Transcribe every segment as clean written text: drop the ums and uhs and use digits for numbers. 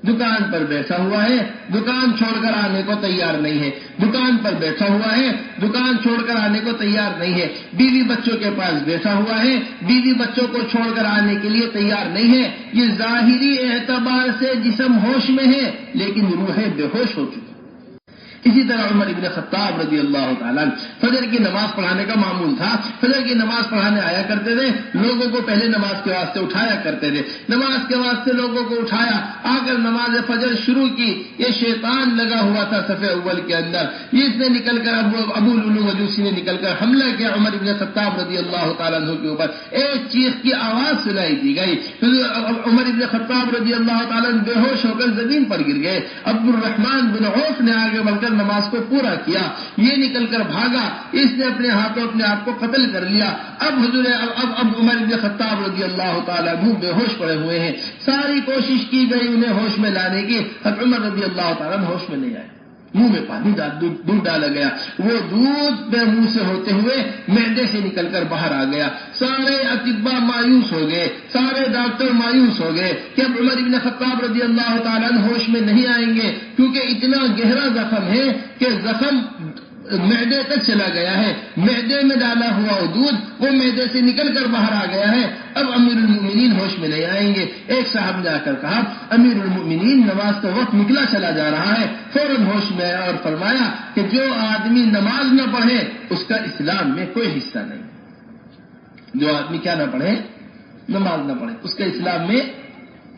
دکان پر بیٹھا ہوا ہے، دکان چھوڑ کر آنے کو تیار نہیں ہے، دکان پر بیٹھا ہوا ہے، دکان چھوڑ کر آنے کو تیار نہیں ہے، بیوی بچوں کے پاس بیٹھا ہوا ہے، بیوی بچوں کو چھوڑ کر آنے کے لیے تیار نہیں ہے۔ یہ ظاہری اعتبار سے جسم ہوش میں ہے لیکن روح بے ہوش ہو چکی۔ اسی طرح عمر ابن خطاب رضی اللہ تعالیٰ فجر کی نماز پڑھانے کا معمول تھا، فجر کی نماز پڑھانے آیا کرتے تھے، لوگوں کو پہلے نماز کے واسطے اٹھایا کرتے تھے، نماز کے واسطے لوگوں کو اٹھایا، آ کر نماز فجر شروع کی۔ یہ شیطان لگا ہوا تھا صف اول کے اندر، اس نے نکل کر ابو لولو مجوسی نے نکل کر حملہ کیا عمر ابن خطاب رضی اللہ تعالیٰ عنہ کے اوپر، ایک چیخ کی آواز سنائی دی گئی، عمر ابن خطاب رضی اللہ تعالیٰ عنہ بے ہوش ہو کر زمین پر گر گئے۔ عبد الرحمن بن عوف نے آگے بڑھ کر نماز کو پورا کیا، یہ نکل کر بھاگا، اس نے اپنے ہاتھوں اپنے آپ کو قتل کر لیا۔ اب عمر بن خطاب رضی اللہ تعالیٰ عنہ بے ہوش پڑے ہوئے ہیں، ساری کوشش کی گئی انہیں ہوش میں لانے کی، عمر رضی اللہ تعالیٰ عنہ ہوش میں نہیں آئے، منہ میں پانی دودھ ڈالا گیا، وہ دودھ بے منہ سے ہوتے ہوئے معدے سے نکل کر باہر آ گیا۔ سارے اطباء مایوس ہو گئے، سارے ڈاکٹر مایوس ہو گئے کہ اب عمر بن خطاب رضی اللہ تعالیٰ عنہ ہوش میں نہیں آئیں گے، کیونکہ اتنا گہرا زخم ہے کہ زخم معدے تک چلا گیا ہے، معدے میں ڈالا ہوا دودھ وہ معدے سے نکل کر باہر آ گیا ہے، اب امیر المؤمنین ہوش میں نہیں آئیں گے۔ ایک صاحب نے آ کر کہا امیر المؤمنین نماز کا وقت نکلا چلا جا رہا ہے، فوراً ہوش میں آیا اور فرمایا کہ جو آدمی نماز نہ پڑھے اس کا اسلام میں کوئی حصہ نہیں، جو آدمی کیا نہ پڑھے، نماز نہ پڑھے، اس کا اسلام میں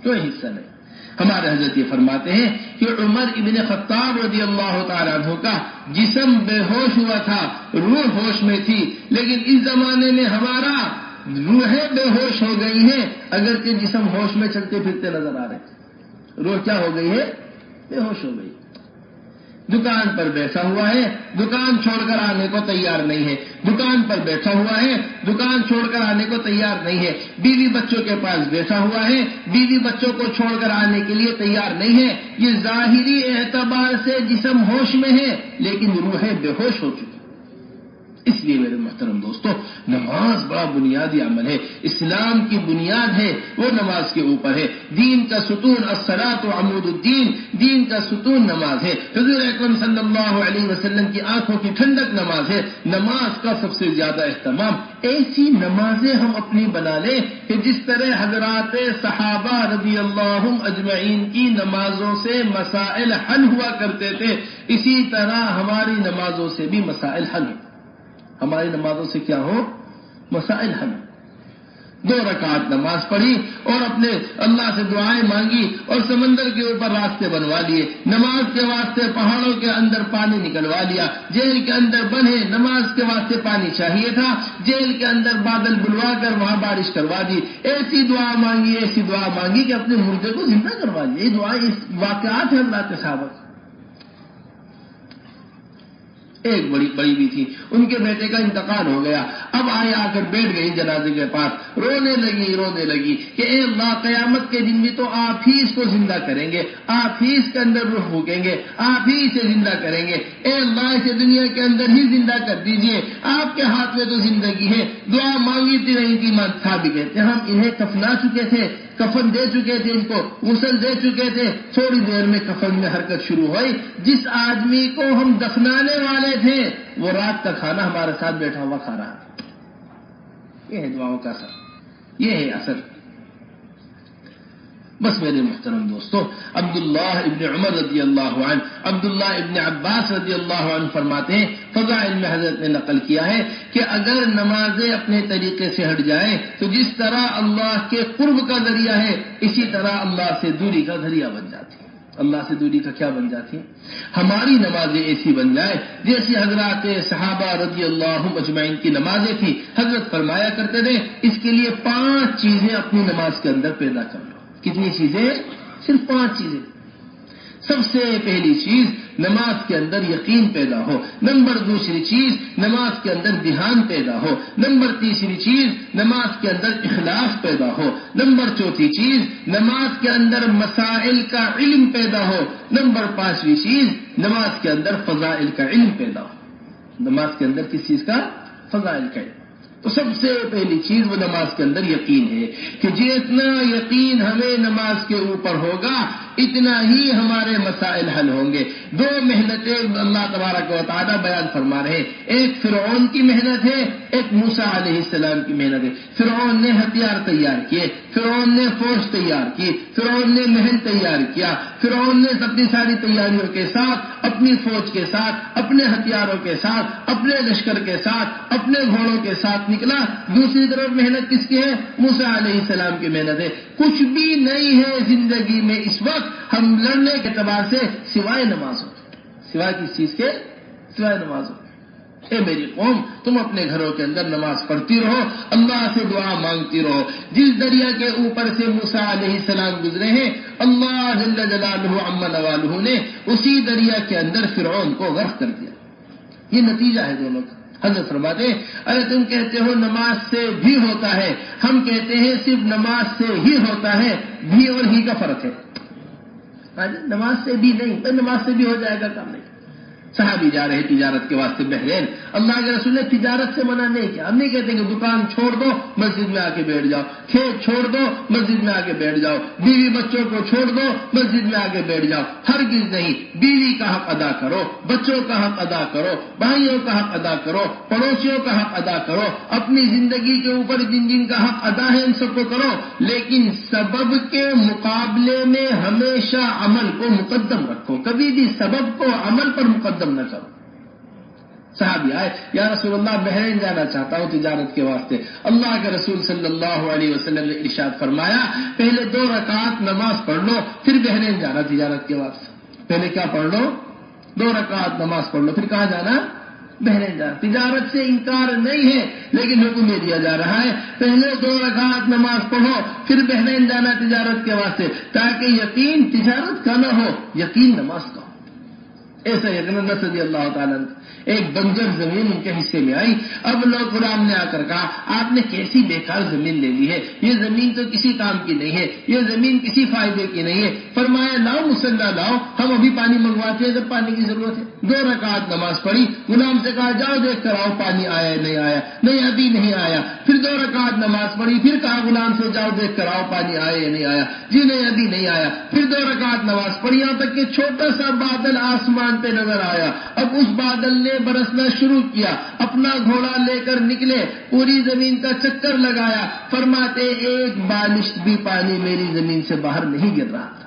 کوئی حصہ نہیں۔ ہمارے حضرت یہ فرماتے ہیں کہ عمر ابن خطاب رضی اللہ تعالیٰ عنہ کا جسم بے ہوش ہوا تھا، روح ہوش میں تھی، لیکن اس زمانے میں ہمارا روحیں بے ہوش ہو گئی ہیں، اگرچہ جسم ہوش میں چلتے پھرتے نظر آ رہے، روح کیا ہو گئی ہے، بے ہوش ہو گئی۔ دکان پر بیٹھا ہوا ہے، دکان چھوڑ کر آنے کو تیار نہیں ہے، دکان پر بیٹھا ہوا ہے، دکان چھوڑ کر آنے کو تیار نہیں ہے، بیوی بچوں کے پاس بیٹھا ہوا ہے، بیوی بچوں کو چھوڑ کر آنے کے لیے تیار نہیں ہے۔ یہ ظاہری اعتبار سے جسم ہوش میں ہے لیکن روح بے ہوش ہو چکی۔ اس لیے میرے محترم دوستو، نماز بڑا بنیادی عمل ہے، اسلام کی بنیاد ہے وہ نماز کے اوپر ہے، دین کا ستون الصلاۃ عمود الدین، دین کا ستون نماز ہے، حضور اکرم صلی اللہ علیہ وسلم کی آنکھوں کی ٹھنڈک نماز ہے، نماز کا سب سے زیادہ اہتمام۔ ایسی نمازیں ہم اپنی بنا لیں کہ جس طرح حضرات صحابہ رضی اللہ اجمعین کی نمازوں سے مسائل حل ہوا کرتے تھے، اسی طرح ہماری نمازوں سے بھی مسائل حل ہو، ہماری نمازوں سے کیا ہو، مسائل حل۔ 2 رکعت نماز پڑھی اور اپنے اللہ سے دعائیں مانگی اور سمندر کے اوپر راستے بنوا لیے، نماز کے واسطے پہاڑوں کے اندر پانی نکلوا لیا، جیل کے اندر بندھے نماز کے واسطے پانی چاہیے تھا، جیل کے اندر بادل بلوا کر وہاں بارش کروا دی، ایسی دعا مانگی کہ اپنے مردے کو زندہ کروا لیا۔ یہ دعا اس واقعات ہیں اللہ کے صحابہ۔ ایک بڑی بھی تھی، ان کے بیٹے کا انتقال ہو گیا، اب آ کر بیٹھ گئی جنازے کے پاس، رونے لگی کہ اے اللہ قیامت کے دن بھی تو آپ ہی اس کو زندہ کریں گے، آپ ہی اس کے اندر روح پھونکیں گے، آپ ہی اسے زندہ کریں گے، اے اللہ اسے دنیا کے اندر ہی زندہ کر دیجئے، آپ کے ہاتھ میں تو زندگی ہے۔ دعا مانگی تھی رہی تھی، صحابی کہتے ہم انہیں کفنا چکے تھے، کفن دے چکے تھے، ان کو غسل دے چکے تھے، تھوڑی دیر میں کفن میں حرکت شروع ہوئی، جس آدمی کو ہم دفنانے والے تھے وہ رات کا کھانا ہمارے ساتھ بیٹھا ہوا کھا رہا ہے۔ یہ ہے دعاؤں کا اثر، یہ ہے اثر۔ بس میرے محترم دوستو، عبداللہ ابن عمر رضی اللہ عنہ، عبداللہ ابن عباس رضی اللہ عنہ فرماتے ہیں، فضائل میں حضرت نے نقل کیا ہے کہ اگر نمازیں اپنے طریقے سے ہٹ جائیں تو جس طرح اللہ کے قرب کا ذریعہ ہے، اسی طرح اللہ سے دوری کا ذریعہ بن جاتی ہے۔ اللہ سے دوری کا کیا بن جاتی ہے؟ ہماری نمازیں ایسی بن جائے جیسی حضرات صحابہ رضی اللہ اجمعین کی نمازیں تھیں۔ حضرت فرمایا کرتے تھے اس کے لیے 5 چیزیں اپنی نماز کے اندر پیدا کر لو۔ کتنی چیزیں؟ صرف 5 چیزیں۔ سب سے پہلی چیز، نماز کے اندر یقین پیدا ہو۔ نمبر 2 چیز، نماز کے اندر دھیان پیدا ہو۔ نمبر 3 چیز، نماز کے اندر اخلاص پیدا ہو۔ نمبر 4 چیز، نماز کے اندر مسائل کا علم پیدا ہو۔ نمبر 5 چیز، نماز کے اندر فضائل کا علم پیدا ہو۔ نماز کے اندر کس چیز کا؟ فضائل کا علم۔ تو سب سے پہلی چیز وہ نماز کے اندر یقین ہے کہ جتنا یقین ہمیں نماز کے اوپر ہوگا اتنا ہی ہمارے مسائل حل ہوں گے. دو محنتیں اللہ تبارک و تعالیٰ بیان فرما رہے ہیں. ایک فرعون کی محنت ہے, ایک موسیٰ علیہ السلام کی محنت ہے. فرعون نے ہتھیار تیار کیے, فرعون نے فوج تیار کی, فرعون نے محل تیار کیا, فرعون نے اپنی ساری تیاریوں کے ساتھ, اپنی فوج کے ساتھ, اپنے ہتھیاروں کے ساتھ, اپنے لشکر کے ساتھ, اپنے گھوڑوں کے ساتھ نکلا. دوسری طرف محنت کس کی ہے؟ موسیٰ علیہ السلام کی محنت ہے. کچھ بھی نہیں ہے زندگی میں اس وقت ہم لڑنے کے اعتبار سے سوائے نمازوں. سوائے کس چیز کے؟ سوائے نمازوں. اے میری قوم, تم اپنے گھروں کے اندر نماز پڑھتی رہو, اللہ سے دعا مانگتی رہو. جس دریا کے اوپر سے موسیٰ علیہ السلام گزرے ہیں, اللہ جل جلالہ عما نوالہ نے اسی دریا کے اندر فرعون کو غرق کر دیا. یہ نتیجہ ہے دونوں کا. حضرت فرماتے ہیں, ارے تم کہتے ہو نماز سے بھی ہوتا ہے, ہم کہتے ہیں صرف نماز سے ہی ہوتا ہے. بھی اور ہی کا فرق ہے. نماز سے بھی نہیں, تو نماز سے بھی ہو جائے گا کام نہیں. صحابی جا رہے تجارت کے واسطے بحرین, اللہ کے رسول نے تجارت سے منع نہیں کیا. ہم نہیں کہتے کہ دکان چھوڑ دو مسجد میں آ کے بیٹھ جاؤ, کھیت چھوڑ دو مسجد میں آ کے بیٹھ جاؤ, بیوی بچوں کو چھوڑ دو مسجد میں آ کے بیٹھ جاؤ. ہرگز نہیں. بیوی کا حق ادا کرو, بچوں کا حق ادا کرو, بھائیوں کا حق ادا کرو, پڑوسیوں کا حق ادا کرو, اپنی زندگی کے اوپر جن جن کا حق ادا ہے ان سب کو کرو, لیکن سبب کے مقابلے میں ہمیشہ عمل کو مقدم رکھو. کبھی بھی سبب کو عمل پر مقدم نہ کرو. صحابی آئے, یا رسول اللہ بحرین جانا چاہتا ہوں تجارت کے واسطے. اللہ کے رسول صلی اللہ علیہ وسلم نے ارشاد فرمایا, پہلے 2 رکعت نماز پڑھ لو پھر بحرین جانا تجارت کے واسطے. پہلے کیا پڑھ لو؟ 2 رکعت نماز پڑھ لو, پھر کہاں جانا؟ بحرین جانا. تجارت سے انکار نہیں ہے, لیکن حکم یہ دیا جا رہا ہے پہلے 2 رکعت نماز پڑھو پھر بحرین جانا تجارت کے واسطے, تاکہ یقین تجارت کا نہ ہو, یقین نماز کا ہو. ایسا یقین انس رضی اللہ تعالیٰ ایک بنجر زمین ان کے حصے میں آئی. اب لوگ غلام نے آ کر کہا, آپ نے کیسی بیکار زمین لے لی ہے, یہ زمین تو کسی کام کی نہیں ہے, یہ زمین کسی فائدے کی نہیں ہے. فرمایا لاؤ مصلی لاؤ, ہم ابھی پانی منگواتے ہیں جب پانی کی ضرورت ہے. 2 رکعت نماز پڑھی, غلام سے کہا جاؤ دیکھ کر آؤ پانی آیا ہے نہیں آیا, نہیں ابھی نہیں آیا. پھر 2 رکعت نماز پڑھی, پھر کہا غلام سے جاؤ دیکھ کر آؤ پانی آیا یا نہیں آیا, جی نہیں ابھی نہیں آیا. پھر 2 رکعت نماز پڑھی, یہاں تک کہ چھوٹا سا بادل آسمان پہ نظر آیا. اب اس بادل نے برسنا شروع کیا, اپنا گھوڑا لے کر نکلے, پوری زمین کا چکر لگایا. فرماتے ایک بالش بھی پانی میری زمین سے باہر نہیں گر رہا تھا.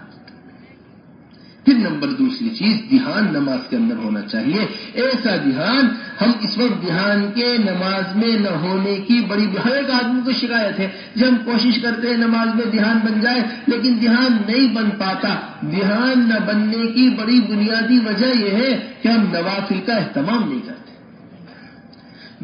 پھر نمبر دوسری چیز, دھیان نماز کے اندر ہونا چاہیے. ایسا دھیان, ہم اس وقت دھیان کے نماز میں نہ ہونے کی بڑی, ہر ایک آدمی کو شکایت ہے جب ہم کوشش کرتے ہیں نماز میں دھیان بن جائے, لیکن دھیان نہیں بن پاتا. دھیان نہ بننے کی بڑی بنیادی وجہ یہ ہے کہ ہم نوافل کا اہتمام نہیں کرتے.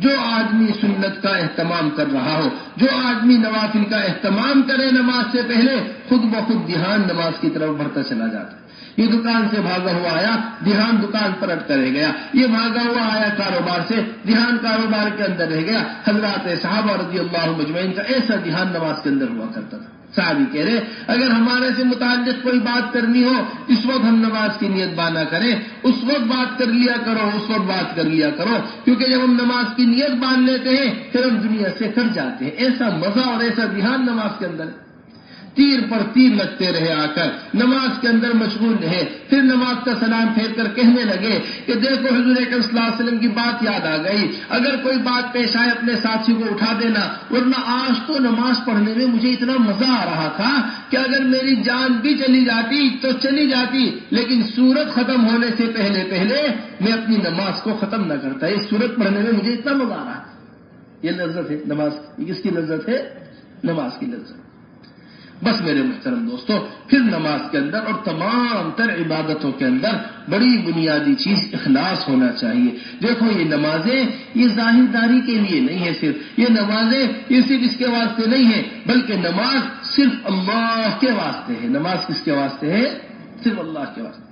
جو آدمی سنت کا اہتمام کر رہا ہو, جو آدمی نوافل کا اہتمام کرے نماز سے پہلے, خود بخود دھیان نماز کی طرف بڑھتا چلا جاتا ہے. یہ دکان سے بھاگا ہوا آیا, دھیان دکان پر اٹکا رہ گیا. یہ بھاگا ہوا آیا کاروبار سے, دھیان کاروبار کے اندر رہ گیا. حضرات صحابہ رضی اللہ مجمعین کا ایسا دھیان نماز کے اندر ہوا کرتا تھا. صحابی کہہ رہے, اگر ہمارے سے متعلق کوئی بات کرنی ہو, اس وقت ہم نماز کی نیت بانا کریں, اس وقت بات کر لیا کرو, اس وقت بات کر لیا کرو, کیونکہ جب ہم نماز کی نیت باندھ لیتے ہیں پھر ہم دنیا سے کٹ جاتے ہیں. ایسا مزہ اور ایسا دھیان نماز کے اندر ہے. تیر پر تیر لگتے رہے, آ کر نماز کے اندر مشغول رہے. پھر نماز کا سلام پھیر کر کہنے لگے کہ دیکھو حضور اکرم صلی اللہ علیہ وسلم کی بات یاد آ گئی, اگر کوئی بات پیش آئے اپنے ساتھی کو اٹھا دینا, ورنہ آج تو نماز پڑھنے میں مجھے اتنا مزہ آ رہا تھا کہ اگر میری جان بھی چلی جاتی تو چلی جاتی, لیکن سورت ختم ہونے سے پہلے پہلے میں اپنی نماز کو ختم نہ کرتا. یہ سورت پڑھنے میں مجھے اتنا مزہ آ رہا ہے. یہ لذت ہے نماز, یہ کس کی لذت ہے؟ نماز کی لذت. بس میرے محترم دوستو, پھر نماز کے اندر اور تمام تر عبادتوں کے اندر بڑی بنیادی چیز اخلاص ہونا چاہیے. دیکھو یہ نمازیں یہ ظاہر داری کے لیے نہیں ہے, صرف یہ نمازیں یہ صرف اس کے واسطے نہیں ہے, بلکہ نماز صرف اللہ کے واسطے ہے. نماز کس کے واسطے ہے؟ صرف اللہ کے واسطے.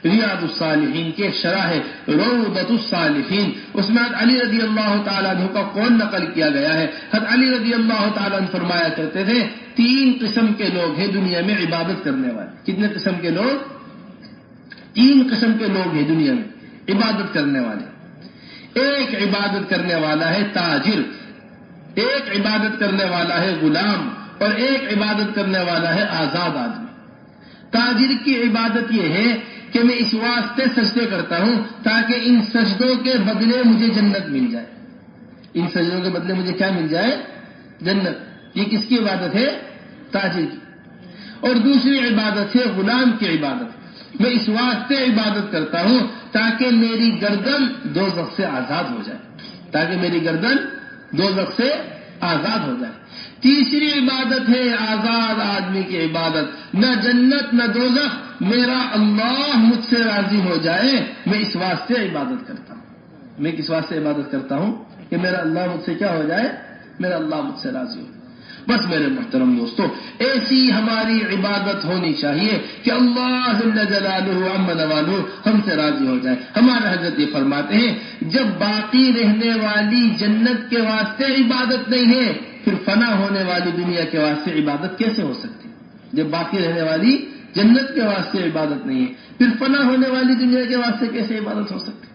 ریاض الصالحین کے شرح ہے روضۃ الصالحین, اس میں حضرت علی رضی اللہ تعالیٰ عنہ کا قول نقل کیا گیا ہے. حضرت علی رضی اللہ تعالیٰ عنہ فرمایا کرتے تھے 3 قسم کے لوگ ہیں دنیا میں عبادت کرنے والے. کتنے قسم کے لوگ؟ 3 قسم کے لوگ ہیں دنیا میں عبادت کرنے والے. ایک عبادت کرنے والا ہے تاجر, ایک عبادت کرنے والا ہے غلام اور ایک عبادت کرنے والا ہے آزاد آدمی۔ تاجر کی عبادت یہ ہے کہ میں اس واسطے سجدے کرتا ہوں تاکہ ان سجدوں کے بدلے مجھے جنت مل جائے۔ ان سجدوں کے بدلے مجھے کیا مل جائے؟ جنت۔ یہ کس کی عبادت ہے؟ تاجر کی۔ اور دوسری عبادت ہے غلام کی عبادت، میں اس واسطے عبادت کرتا ہوں تاکہ میری گردن دوزخ سے آزاد ہو جائے، تاکہ میری گردن دوزخ سے آزاد ہو جائے۔ تیسری عبادت ہے آزاد آدمی کی عبادت، نہ جنت نہ دوزخ، میرا اللہ مجھ سے راضی ہو جائے، میں اس واسطے عبادت کرتا ہوں۔ میں کس واسطے عبادت کرتا ہوں؟ کہ میرا اللہ مجھ سے کیا ہو جائے؟ میرا اللہ مجھ سے راضی ہو۔ بس میرے محترم دوستو، ایسی ہماری عبادت ہونی چاہیے کہ اللہ جل جلالہ عم نوالہ ہم سے راضی ہو جائے۔ ہمارے حضرت یہ فرماتے ہیں جب باقی رہنے والی جنت کے واسطے عبادت نہیں ہے پھر فنا ہونے والی دنیا کے واسطے عبادت کیسے ہو سکتی؟ جب باقی رہنے والی جنت کے واسطے عبادت نہیں ہے پھر فنا ہونے والی دنیا کے واسطے کیسے عبادت ہو سکتی؟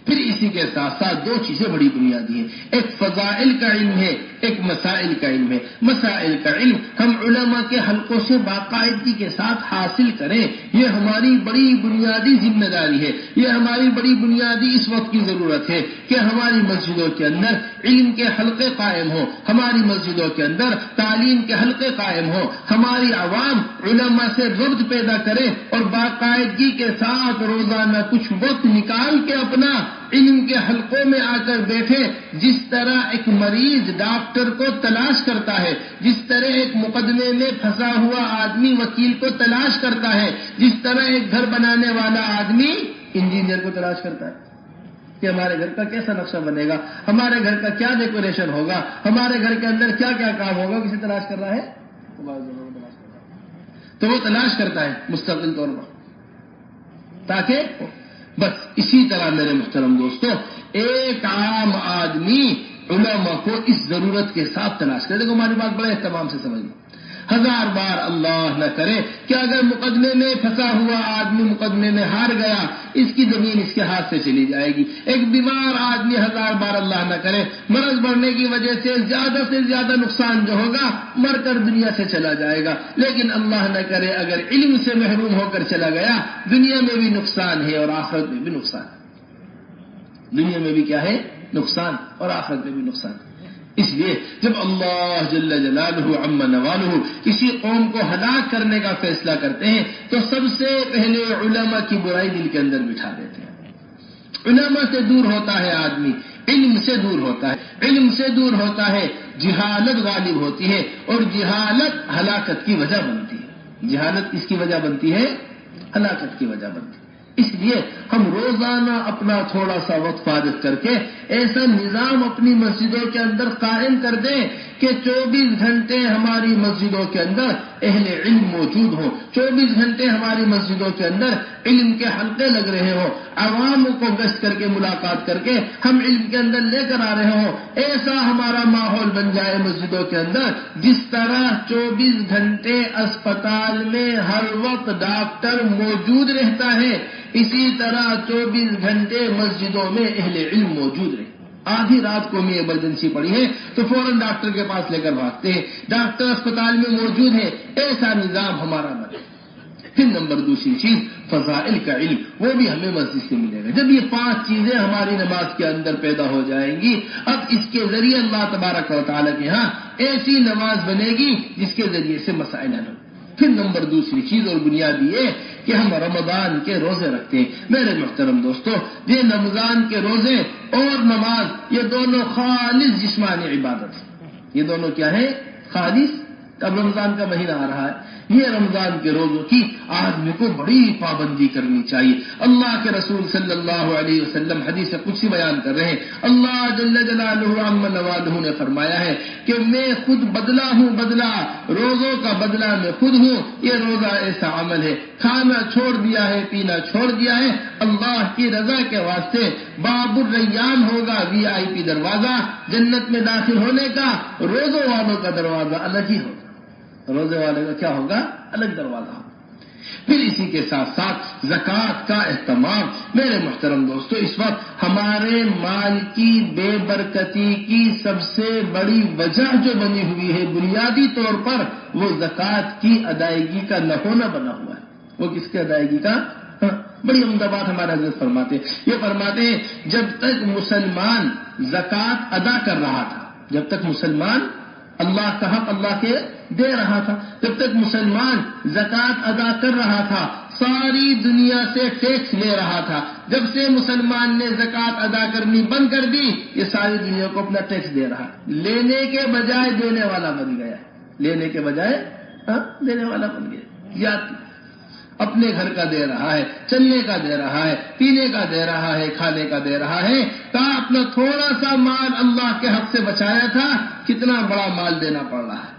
پھر اسی کے ساتھ ساتھ دو چیزیں بڑی بنیادی ہیں، ایک فضائل کا علم ہے، ایک مسائل کا علم ہے۔ مسائل کا علم ہم علماء کے حلقوں سے باقاعدگی کے ساتھ حاصل کریں، یہ ہماری بڑی بنیادی ذمہ داری ہے، یہ ہماری بڑی بنیادی اس وقت کی ضرورت ہے کہ ہماری مسجدوں کے اندر علم کے حلقے قائم ہوں، ہماری مسجدوں کے اندر تعلیم کے حلقے قائم ہوں، ہماری عوام علماء سے ربط پیدا کرے اور باقاعدگی کے ساتھ روزانہ کچھ وقت نکال کے اپنا علم کے حلقوں میں آ کر بیٹھے۔ جس طرح ایک مریض ڈاکٹر کو تلاش کرتا ہے، جس طرح ایک مقدمے میں پھنسا ہوا آدمی وکیل کو تلاش کرتا ہے، جس طرح ایک گھر بنانے والا آدمی انجینئر کو تلاش کرتا ہے کہ ہمارے گھر کا کیسا نقشہ بنے گا، ہمارے گھر کا کیا ڈیکوریشن ہوگا، ہمارے گھر کے اندر کیا کیا کام ہوگا، کسی تلاش کر رہا ہے تو وہ تلاش کرتا ہے مستقل طور پر تاکہ بس اسی طرح میرے محترم دوستو ایک عام آدمی علماء کو اس ضرورت کے ساتھ تلاش کرے۔ دیکھو ہماری بات بڑے اہتمام سے سمجھنا، ہزار بار اللہ نہ کرے کہ اگر مقدمے میں پھنسا ہوا آدمی مقدمے میں ہار گیا اس کی زمین اس کے ہاتھ سے چلی جائے گی۔ ایک بیمار آدمی ہزار بار اللہ نہ کرے مرض بڑھنے کی وجہ سے زیادہ نقصان جو ہوگا مر کر دنیا سے چلا جائے گا، لیکن اللہ نہ کرے اگر علم سے محروم ہو کر چلا گیا دنیا میں بھی نقصان ہے اور آخرت میں بھی نقصان ہے۔ دنیا میں بھی کیا ہے؟ نقصان، اور آخرت میں بھی نقصان ہے۔ اس لیے جب اللہ جل جلالہ عم نوالہ کسی قوم کو ہلاک کرنے کا فیصلہ کرتے ہیں تو سب سے پہلے علماء کی برائی دل کے اندر بٹھا دیتے ہیں۔ علماء سے دور ہوتا ہے آدمی، علم سے دور ہوتا ہے، علم سے دور ہوتا ہے جہالت غالب ہوتی ہے اور جہالت ہلاکت کی وجہ بنتی ہے۔ جہالت کس کی وجہ بنتی ہے؟ ہلاکت کی وجہ بنتی ہے۔ اس لیے ہم روزانہ اپنا تھوڑا سا وقت فارغ کر کے ایسا نظام اپنی مسجدوں کے اندر قائم کر دیں کہ 24 گھنٹے ہماری مسجدوں کے اندر اہل علم موجود ہوں، 24 گھنٹے ہماری مسجدوں کے اندر علم کے حلقے لگ رہے ہوں، عوام کو گشت کر کے ملاقات کر کے ہم علم کے اندر لے کر آ رہے ہوں۔ ایسا ہمارا ماحول بن جائے مسجدوں کے اندر جس طرح 24 گھنٹے اسپتال میں ہر وقت ڈاکٹر موجود رہتا ہے، اسی طرح 24 گھنٹے مسجدوں میں اہل علم موجود رہے۔ آدھی رات کو میں ایمرجنسی پڑی ہے تو فوراً ڈاکٹر کے پاس لے کر بھاگتے ہیں، ڈاکٹر اسپتال میں موجود ہے۔ ایسا نظام ہمارا بنے۔ پھر نمبر دوسری چیز فضائل کا علم، وہ بھی ہمیں مسجد سے ملے گا۔ جب یہ 5 چیزیں ہماری نماز کے اندر پیدا ہو جائیں گی اب اس کے ذریعے اللہ تبارک و تعالیٰ کے ہاں ایسی نماز بنے گی جس کے ذریعے سے مسائل حل ہوں۔ پھر نمبر دوسری چیز اور بنیادی یہ کہ ہم رمضان کے روزے رکھتے ہیں۔ میرے محترم دوستو یہ رمضان کے روزے اور نماز یہ دونوں خالص جسمانی عبادت ہیں۔ یہ دونوں کیا ہے؟ خالص۔ اب رمضان کا مہینہ آ رہا ہے، یہ رمضان کے روزوں کی آدمی کو بڑی پابندی کرنی چاہیے۔ اللہ کے رسول صلی اللہ علیہ وسلم حدیث قدسی بیان کر رہے ہیں، اللہ جل جلالہ عم نوالہ نے فرمایا ہے کہ میں خود بدلہ ہوں، بدلہ روزوں کا بدلہ میں خود ہوں۔ یہ روزہ ایسا عمل ہے، کھانا چھوڑ دیا ہے، پینا چھوڑ دیا ہے، اللہ کی رضا کے واسطے باب الریان ہوگا، VIP دروازہ جنت میں داخل ہونے کا، روزوں والوں کا دروازہ الگ ہی ہوگا۔ روزے والے کا کیا ہوگا؟ الگ دروازہ ہوگا۔ پھر اسی کے ساتھ ساتھ زکوٰۃ کا اہتمام. میرے محترم دوستو، اس وقت ہمارے مال کی بے برکتی کی سب سے بڑی وجہ جو بنی ہوئی ہے بنیادی طور پر وہ زکوٰۃ کی ادائیگی کا نہ ہونا بنا ہوا ہے. وہ کس کی ادائیگی کا؟ بڑی عمدہ بات ہمارے حضرت فرماتے ہیں. یہ فرماتے ہیں جب تک مسلمان زکوٰۃ ادا کر رہا تھا، جب تک مسلمان اللہ کا حق اللہ کے دے رہا تھا، جب تک مسلمان زکوٰۃ ادا کر رہا تھا، ساری دنیا سے ٹیکس لے رہا تھا. جب سے مسلمان نے زکوٰۃ ادا کرنی بند کر دی، یہ ساری دنیا کو اپنا ٹیکس دے رہا ہے. لینے کے بجائے دینے والا بن گیا ہے. لینے کے بجائے دینے والا بن گیا. یا اپنے گھر کا دے رہا ہے، چلنے کا دے رہا ہے، پینے کا دے رہا ہے، کھانے کا دے رہا ہے. کہا اپنا تھوڑا سا مال اللہ کے حق سے بچایا تھا، کتنا بڑا مال دینا پڑ رہا ہے.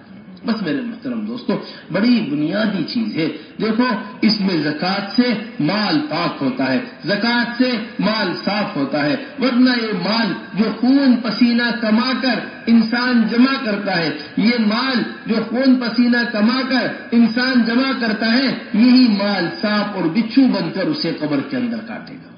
بس میرے محترم دوستو، بڑی بنیادی چیز ہے. دیکھو اس میں زکوٰۃ سے مال پاک ہوتا ہے، زکوٰۃ سے مال صاف ہوتا ہے. ورنہ یہ مال جو خون پسینہ کما کر انسان جمع کرتا ہے، یہ مال جو خون پسینہ کما کر انسان جمع کرتا ہے، یہی مال سانپ اور بچھو بن کر اسے قبر کے اندر کاٹے گا.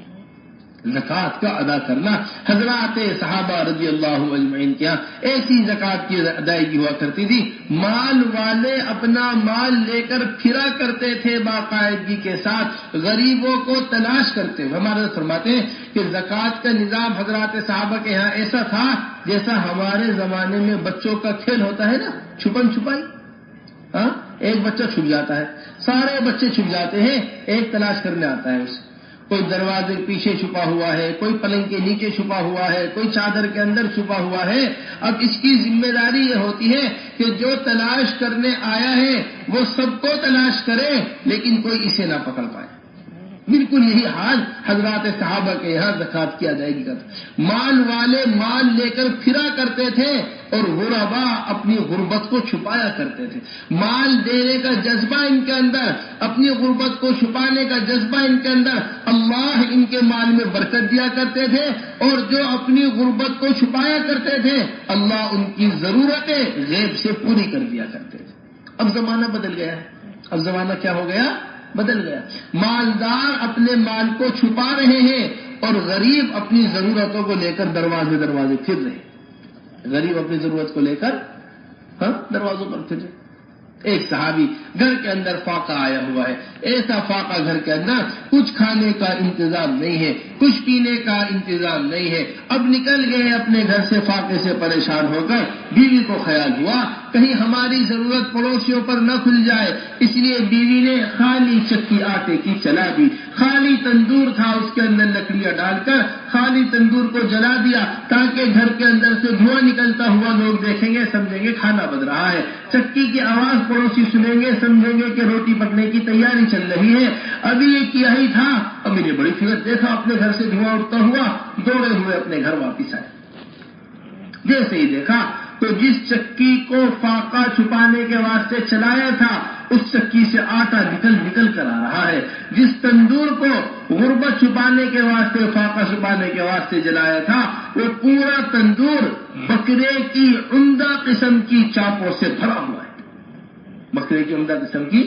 زکوٰۃ کا ادا کرنا حضرات صحابہ رضی اللہ اجمعین کے یہاں ایسی زکوٰۃ کی ادائیگی ہوا کرتی تھی. مال والے اپنا مال لے کر پھرا کرتے تھے باقاعدگی کے ساتھ، غریبوں کو تلاش کرتے ہوئے. ہمارے فرماتے ہیں کہ زکوٰۃ کا نظام حضرات صحابہ کے یہاں ایسا تھا جیسا ہمارے زمانے میں بچوں کا کھیل ہوتا ہے نا، چھپن چھپائی. ایک بچہ چھپ جاتا ہے، سارے بچے چھپ جاتے ہیں، ایک تلاش کرنے آتا ہے اسے. کوئی دروازے کے پیچھے چھپا ہوا ہے، کوئی پلنگ کے نیچے چھپا ہوا ہے، کوئی چادر کے اندر چھپا ہوا ہے. اب اس کی ذمہ داری یہ ہوتی ہے کہ جو تلاش کرنے آیا ہے وہ سب کو تلاش کرے لیکن کوئی اسے نہ پکڑ پائے. بالکل یہی حال حضرات صحابہ کے یہاں زکوٰۃ کی ادائیگی کا تھا. مال والے مال لے کر پھرا کرتے تھے اور غربا اپنی غربت کو چھپایا کرتے تھے. مال دینے کا جذبہ ان کے اندر، اپنی غربت کو چھپانے کا جذبہ ان کے اندر، اللہ ان کے مال میں برکت دیا کرتے تھے. اور جو اپنی غربت کو چھپایا کرتے تھے، اللہ ان کی ضرورتیں غیب سے پوری کر دیا کرتے تھے. اب زمانہ بدل گیا ہے. اب زمانہ کیا ہو گیا؟ بدل گیا. مالدار اپنے مال کو چھپا رہے ہیں اور غریب اپنی ضرورتوں کو لے کر دروازے دروازے پھر رہے ہیں. غریب اپنی ضرورت کو لے کر دروازوں پر پھر رہے. ایک صحابی گھر کے اندر فاقہ آیا ہوا ہے. ایسا فاقہ گھر کے اندر کچھ کھانے کا انتظام نہیں ہے، کچھ پینے کا انتظام نہیں ہے. اب نکل گئے اپنے گھر سے فاقے سے پریشان ہو کر. بیوی کو خیال ہوا کہیں ہماری ضرورت پڑوسیوں پر نہ کھل جائے، اس لیے بیوی نے خالی چکی آٹے کی چلا دی. خالی تندور تھا، اس کے اندر لکڑیاں ڈال کر خالی تندور کو جلا دیا تاکہ گھر کے اندر سے دھواں نکلتا ہوا لوگ دیکھیں گے سمجھیں گے کھانا بن رہا ہے. چکی کی آواز پڑوسی سنیں گے سمجھیں گے کہ روٹی پکنے کی تیاری چل رہی ہے. ابھی یہ کیا ہی تھا، ابھی نے بڑی فکر دیکھا اپنے گھر سے دھواں اٹھتا ہوا، دوڑے ہوئے اپنے گھر واپس آئے. جیسے ہی دیکھا تو جس چکی کو فاقہ چھپانے کے واسطے چلایا تھا اس چکی سے آٹا نکل کر آ رہا ہے. جس تندور کو غربت چھپانے کے واسطے فاقہ چھپانے کے واسطے جلایا تھا وہ پورا تندور بکرے کی عمدہ قسم کی چاپوں سے بھرا ہوا ہے. بکرے کی عمدہ قسم کی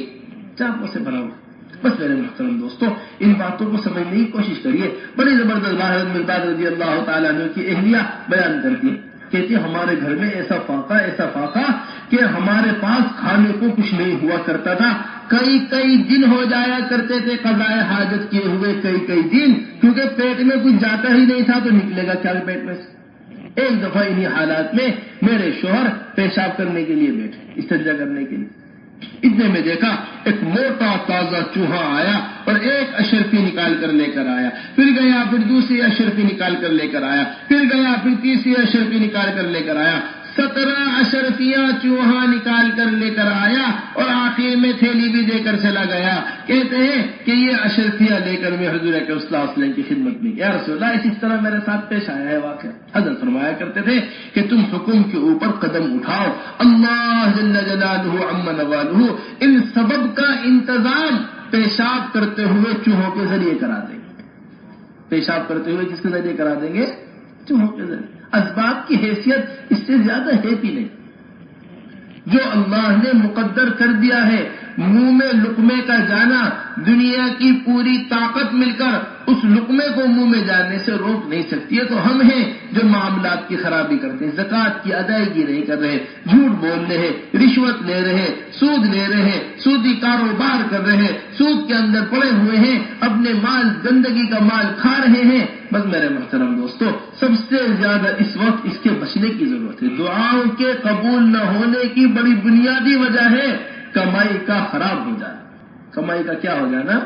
چاپوں سے بھرا ہوا. بس میرے محترم دوستو، ان باتوں کو سمجھنے کی کوشش کریے. بڑی زبردست بات حضرت مقداد رضی اللہ تعالیٰ عنہ کی اہلیہ بیان کرتی ہے. کہتی ہمارے گھر میں ایسا فاقہ کہ ہمارے پاس کھانے کو کچھ نہیں ہوا کرتا تھا. کئی دن ہو جایا کرتے تھے قضاء حاجت کیے ہوئے، کئی دن، کیونکہ پیٹ میں کچھ جاتا ہی نہیں تھا تو نکلے گا کیا پیٹ میں سے. ایک دفعہ انہی حالات میں میرے شوہر پیشاب کرنے کے لیے بیٹھے، استنجا کرنے کے لیے. اتنے میں دیکھا ایک موٹا تازہ چوہا آیا اور ایک اشرفی نکال کر لے کر آیا. پھر گیا، پھر دوسری اشرفی نکال کر لے کر آیا. پھر گیا، پھر تیسری اشرفی نکال کر لے کر آیا. 17 اشرفیاں چوہا نکال کر لے کر آیا اور آخر میں تھیلی بھی دے کر چلا گیا. کہتے ہیں کہ یہ اشرفیاں لے کر میں حضور اکرم صلی اللہ علیہ وسلم کی خدمت میں یا رسول اللہ اس طرح میرے ساتھ پیش آیا ہے واقعہ. حضرت فرمایا کرتے تھے کہ تم حکم کے اوپر قدم اٹھاؤ، اللہ جل جلالہ عم نوالہ ان سبب کا انتظام پیشاب کرتے ہوئے چوہوں کے ذریعے کرا دیں گے. پیشاب کرتے ہوئے کس کے ذریعے کرا دیں گے؟ چوہوں کے ذریعے. اسباب کی حیثیت اس سے زیادہ ہے بھی نہیں. جو اللہ نے مقدر کر دیا ہے منہ میں لقمے کا جانا دنیا کی پوری طاقت مل کر اس لقمے کو منہ میں جانے سے روک نہیں سکتی ہے. تو ہم ہیں جو معاملات کی خرابی کرتے ہیں, زکوٰۃ کی ادائیگی نہیں کر رہے, جھوٹ بول رہے, رشوت لے رہے, سود لے رہے, سودی کاروبار کر رہے, سود کے اندر پڑے ہوئے ہیں, اپنے مال گندگی کا مال کھا رہے ہیں. بس میرے محترم دوستو, سب سے زیادہ اس وقت اس کے بچنے کی ضرورت ہے. دعاؤں کے قبول نہ ہونے کی بڑی بنیادی وجہ ہے کمائی کا خراب ہو جانا. کمائی کا کیا ہو جانا؟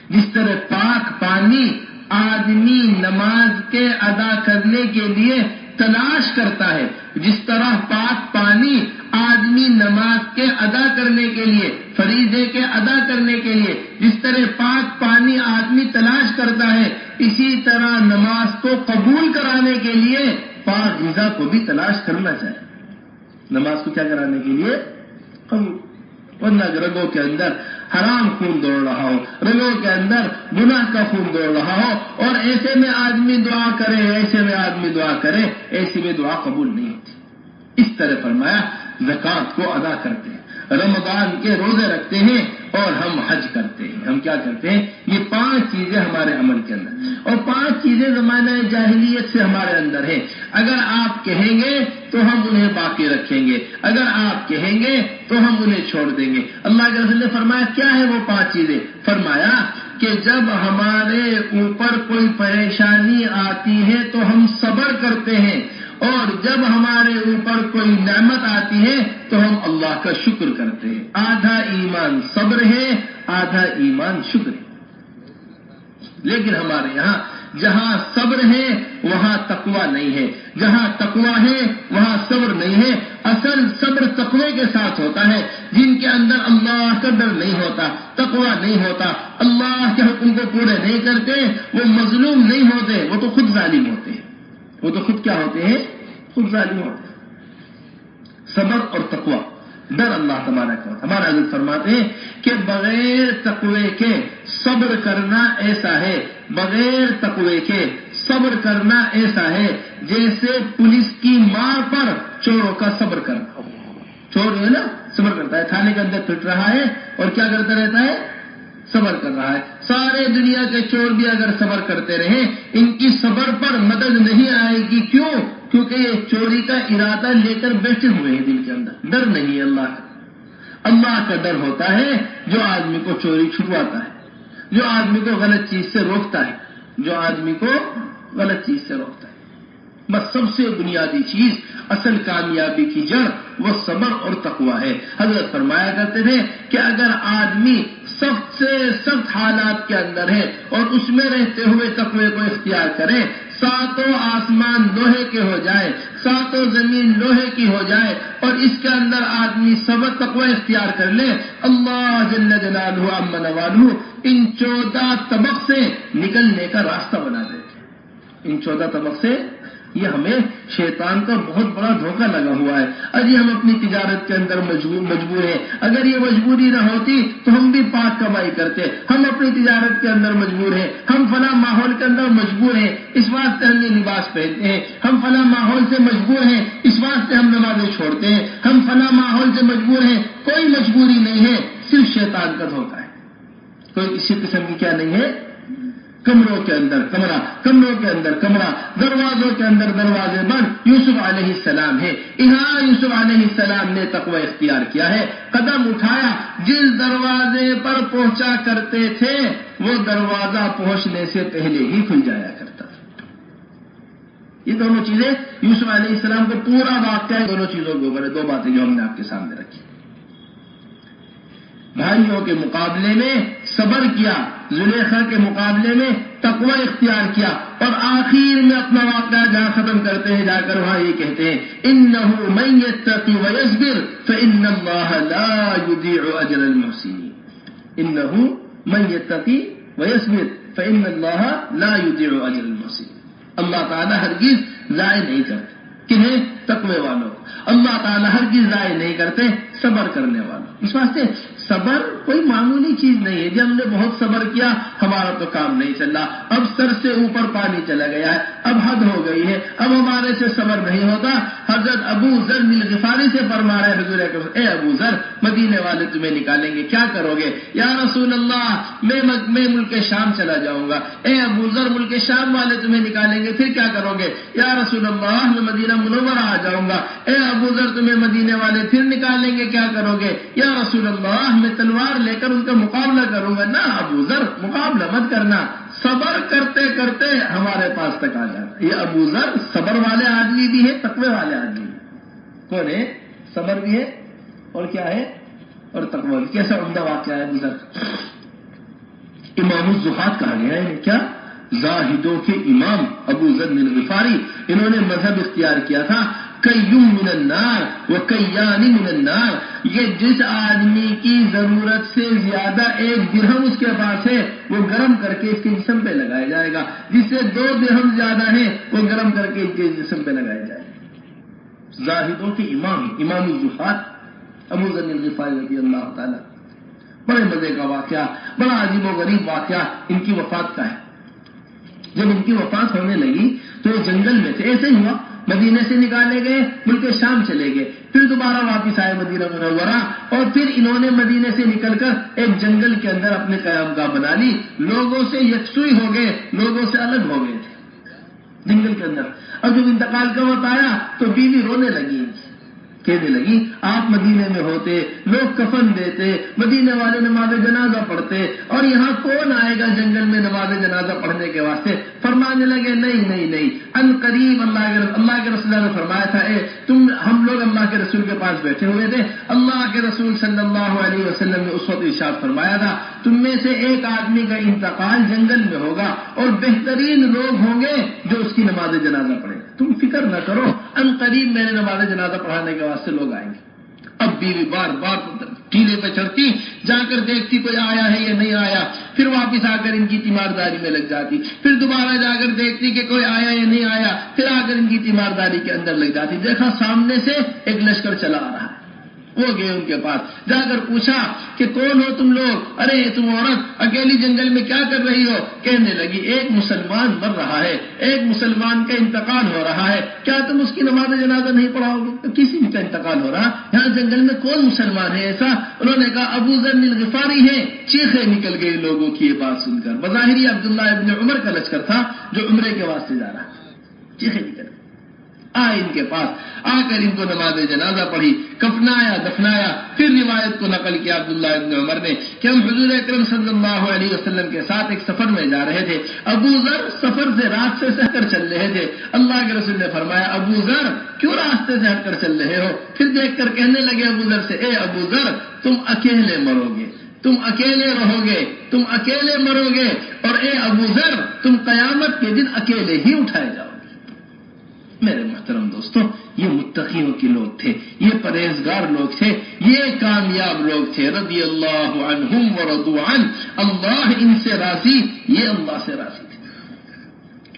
جس طرح پاک پانی آدمی نماز کے ادا کرنے کے لیے تلاش کرتا ہے, جس طرح پاک پانی آدمی نماز کے ادا کرنے کے لیے, فریضے کے ادا کرنے کے لیے جس طرح پاک پانی آدمی تلاش کرتا ہے, اسی طرح نماز کو قبول کرانے کے لیے پاک غذا کو بھی تلاش کرنا چاہیے. نماز کو کیا کرانے کے لیے؟ قبول. ورنہ رگوں کے اندر حرام خون دوڑ رہا ہو, رگوں کے اندر گناہ کا خون دوڑ رہا ہو, اور ایسے میں آدمی دعا کرے, ایسے میں آدمی دعا کرے, ایسی میں دعا قبول نہیں ہوتی. اس طرح فرمایا زکوٰۃ کو ادا کرتے ہیں, رمضان کے روزے رکھتے ہیں, اور ہم حج کرتے ہیں. ہم کیا کرتے ہیں؟ یہ 5 چیزیں ہمارے عمل کے اندر, اور 5 چیزیں زمانہ جاہلیت سے ہمارے اندر ہیں. اگر آپ کہیں گے تو ہم انہیں باقی رکھیں گے, اگر آپ کہیں گے تو ہم انہیں چھوڑ دیں گے. اللہ کے رسول نے فرمایا کیا ہے وہ 5 چیزیں؟ فرمایا کہ جب ہمارے اوپر کوئی پریشانی آتی ہے تو ہم صبر کرتے ہیں, اور جب ہمارے اوپر کوئی نعمت آتی ہے تو ہم اللہ کا شکر کرتے ہیں. آدھا ایمان صبر ہے, آدھا ایمان شکر ہے. لیکن ہمارے یہاں جہاں صبر ہے وہاں تقویٰ نہیں ہے, جہاں تقویٰ ہے وہاں صبر نہیں ہے. اصل صبر تقوی کے ساتھ ہوتا ہے. جن کے اندر اللہ کا ڈر نہیں ہوتا, تقویٰ نہیں ہوتا, اللہ کے حکم کو پورے نہیں کرتے, وہ مظلوم نہیں ہوتے, وہ تو خود ظالم ہوتے ہیں. وہ تو خود کیا ہوتے ہیں؟ خود ظالم ہوتے ہیں. صبر اور تقویٰ, ڈر اللہ تبارک و تعالی. ہمارا حضرت فرماتے ہیں کہ بغیر تقوی کے صبر کرنا ایسا ہے, بغیر تقوی کے صبر کرنا ایسا ہے جیسے پولیس کی مار پر چوروں کا صبر کرنا ہو. چور جو ہے نا صبر کرتا ہے, تھانے کے اندر پھٹ رہا ہے اور کیا کرتا رہتا ہے؟ صبر کر رہا ہے. سارے دنیا کے چور بھی اگر صبر کرتے رہیں, ان کی صبر پر مدد نہیں آئے گی. کیوں؟ کیونکہ یہ چوری کا ارادہ لے کر بیٹھے ہوئے ہیں, دل کے اندر ڈر نہیں ہے اللہ کا. اللہ کا ڈر ہوتا ہے جو آدمی کو چوری چھٹواتا ہے, جو آدمی کو غلط چیز سے روکتا ہے, جو آدمی کو غلط چیز سے روکتا ہے. بس سب سے بنیادی چیز, اصل کامیابی کی جڑ وہ صبر اور تقویٰ ہے. حضرت فرمایا کرتے تھے کہ اگر آدمی سخت سے سخت حالات کے اندر ہے اور اس میں رہتے ہوئے تقوی کو اختیار کرے, 7 آسمان لوہے کے ہو جائے, 7 زمین لوہے کی ہو جائے, اور اس کے اندر آدمی صبر تقوی اختیار کر لے, اللہ جل جلالہ عما نوالہ ان 14 طبق سے نکلنے کا راستہ بنا دیتے. ان 14 طبق سے یہ ہمیں شیطان کا بہت بڑا دھوکہ لگا ہوا ہے. ابھی ہم اپنی تجارت کے اندر مجبور ہیں. اگر یہ مجبوری نہ ہوتی تو ہم بھی پاک کمائی کرتے. ہم اپنی تجارت کے اندر مجبور ہیں, ہم فلاں ماحول کے اندر مجبور ہیں, اس واسطے ہم یہ لباس پہنتے ہیں. ہم فلاں ماحول سے مجبور ہیں, اس واسطے ہم نمازیں چھوڑتے ہیں. ہم فلاں ماحول سے مجبور ہیں. کوئی مجبوری نہیں ہے, صرف شیطان کا دھوکہ ہے. کوئی کسی قسم کی کیا نہیں ہے. کمروں کے اندر کمرہ, کمروں کے اندر کمرہ, دروازوں کے اندر دروازے بند. یوسف علیہ السلام ہے, یہاں یوسف علیہ السلام نے تقوی اختیار کیا ہے. قدم اٹھایا, جس دروازے پر پہنچا کرتے تھے وہ دروازہ پہنچنے سے پہلے ہی کھل جایا کرتا تھا. یہ دونوں چیزیں یوسف علیہ السلام کو پورا واقعہ دونوں چیزوں کے اوپر ہے. 2 باتیں جو ہم نے آپ کے سامنے رکھی. بھائیوں کے مقابلے میں صبر کیا, زلیخا کے مقابلے میں تقوی اختیار کیا, اور آخر میں اپنا واقعہ جہاں ختم کرتے ہیں جا کر وہاں یہ کہتے ہیں انہ من یتقی ویصبر فان اللہ لا یضیع اجر المحسنین. انہ من یتقی ویصبر فان اللہ لا یضیع اجر المحسنین. اللہ تعالیٰ ہرگز ضائع نہیں کرتے کنہیں؟ تقوی والوں. اللہ تعالیٰ ہرگز ضائع نہیں کرتے صبر کرنے والوں. اس واسطے صبر کوئی معمولی چیز نہیں ہے. جب ہم نے بہت صبر کیا ہمارا تو کام نہیں چل رہا, اب سر سے اوپر پانی چلا گیا ہے, اب حد ہو گئی ہے, اب ہمارے سے صبر نہیں ہوتا, حضرت ابو ذر الغفاری سے فرما رہے حضور اکرم اے ابو ذر مدینے والے تمہیں نکالیں گے کیا کرو گے؟ یا رسول اللہ میں ملک شام چلا جاؤں گا۔ اے ابو ذر ملک شام والے تمہیں نکالیں گے پھر کیا کرو گے؟ یا رسول اللہ میں مدینہ منورہ آ جاؤں گا۔ اے ابو ذر تمہیں مدینے والے پھر نکالیں گے کیا کرو گے؟ یا رسول اللہ میں تلوار لے کر ان کا مقابلہ کروں گا۔ نہ ابو ذر مقابلہ مت کرنا، صبر کرتے کرتے ہمارے پاس تک آ جانا۔ یہ ابو ذر صبر والے آدمی بھی ہے، تقوی والے آدمی بھی۔ کون ہے؟ صبر بھی ہے اور کیا ہے؟ اور تقوی بھی۔ کیسا عمدہ واقعہ ہے ابو ذر؟ امام الزہاد کہا گیا ہے کیا؟ زاہدوں کے امام ابو ذر الغفاری، انہوں نے مذہب اختیار کیا تھا کیم من النار و کیان من النار، یہ جس آدمی کی ضرورت سے زیادہ 1 درہم اس کے پاس ہے وہ گرم کر کے اس کے جسم پہ لگایا جائے گا، جس سے 2 درہم زیادہ ہے وہ گرم کر کے اس کے جسم پہ لگایا جائے گا۔ زاہدوں کے امام الزہاد ابو ذر الغفاری رضی اللہ تعالی، بڑے مزے کا واقعہ، بڑا عجیب و غریب واقعہ ان کی وفات کا ہے۔ جب ان کی وفات ہونے لگی تو وہ جنگل میں تھے، ایسے ہی ہوا مدینے سے نکالے گئے، ملک شام چلے گئے، پھر دوبارہ واپس آئے مدینہ منورہ، اور پھر انہوں نے مدینے سے نکل کر ایک جنگل کے اندر اپنے قیام گاہ بنا لی، لوگوں سے یکسوئی ہو گئے، لوگوں سے الگ ہو گئے تھے جنگل کے اندر۔ اب جب انتقال کا وقت آیا تو بیوی رونے لگی، کہنے لگی آپ مدینے میں ہوتے، لوگ کفن دیتے، مدینے والے نماز جنازہ پڑھتے، اور یہاں کون آئے گا جنگل میں نماز جنازہ پڑھنے کے واسطے؟ فرمانے لگے نہیں، ان قریب اللہ کے رسول نے فرمایا تھا ہم لوگ اللہ کے رسول کے پاس بیٹھے ہوئے تھے، اللہ کے رسول صلی اللہ علیہ وسلم نے اس وقت ارشاد فرمایا تھا تم میں سے ایک آدمی کا انتقال جنگل میں ہوگا اور بہترین لوگ ہوں گے جو اس کی نماز جنازہ پڑھیں، تم فکر نہ کرو، ان قریب میرے نماز جنازہ پڑھانے کے واسطے لوگ آئیں گے۔ اب بیوی بار بار ٹیلے پہ چڑھتی، جا کر دیکھتی کوئی آیا ہے یا نہیں آیا، پھر واپس آ کر ان کی تیمارداری میں لگ جاتی، پھر دوبارہ جا کر دیکھتی کہ کوئی آیا یا نہیں آیا، پھر آ کر ان کی تیمارداری کے اندر لگ جاتی۔ دیکھا سامنے سے ایک لشکر چلا آ رہا ہے، وہ گئے ان کے پاس، جا کر پوچھا کہ کون ہو تم لوگ؟ ارے تم عورت اکیلی جنگل میں کیا کر رہی ہو؟ کہنے لگی ایک مسلمان مر رہا ہے، ایک مسلمان کا انتقال ہو رہا ہے، کیا تم اس کی نماز جنازہ نہیں پڑھاؤ گے؟ کسی کا انتقال ہو رہا، یہاں جنگل میں کون مسلمان ہے ایسا؟ انہوں نے کہا ابو ذر الغفاری ہے۔ چیخیں نکل گئی لوگوں کی یہ بات سن کر، بظاہر یہ عبداللہ ابن عمر کا لشکر تھا جو عمرے کے واسطے جا رہا، چیخیں نکل گئی، آئے ان کے پاس، آ کر ان کو نماز جنازہ پڑھی، کفنایا دفنایا۔ پھر روایت کو نقل کیا عبداللہ ابن عمر نے کہ ہم حضور اکرم صلی اللہ علیہ وسلم کے ساتھ ایک سفر میں جا رہے تھے، ابو ذر سفر سے راستے سے ہٹ کر چل رہے تھے، اللہ کے رسول نے فرمایا ابو ذر کیوں راستے سے ہٹ کر چل رہے ہو؟ پھر دیکھ کر کہنے لگے ابو ذر سے اے ابو ذر تم اکیلے مرو گے، تم اکیلے رہو گے، تم اکیلے مرو گے، اور اے ابو ذر تم قیامت کے دن اکیلے ہی اٹھائے جاؤ۔ میرے محترم دوستو، یہ متقیوں کے لوگ تھے، یہ پرہیزگار لوگ تھے، یہ کامیاب لوگ تھے، رضی اللہ عنہم ورضوا عنہ، اللہ ان سے راضی، یہ اللہ سے راضی تھے۔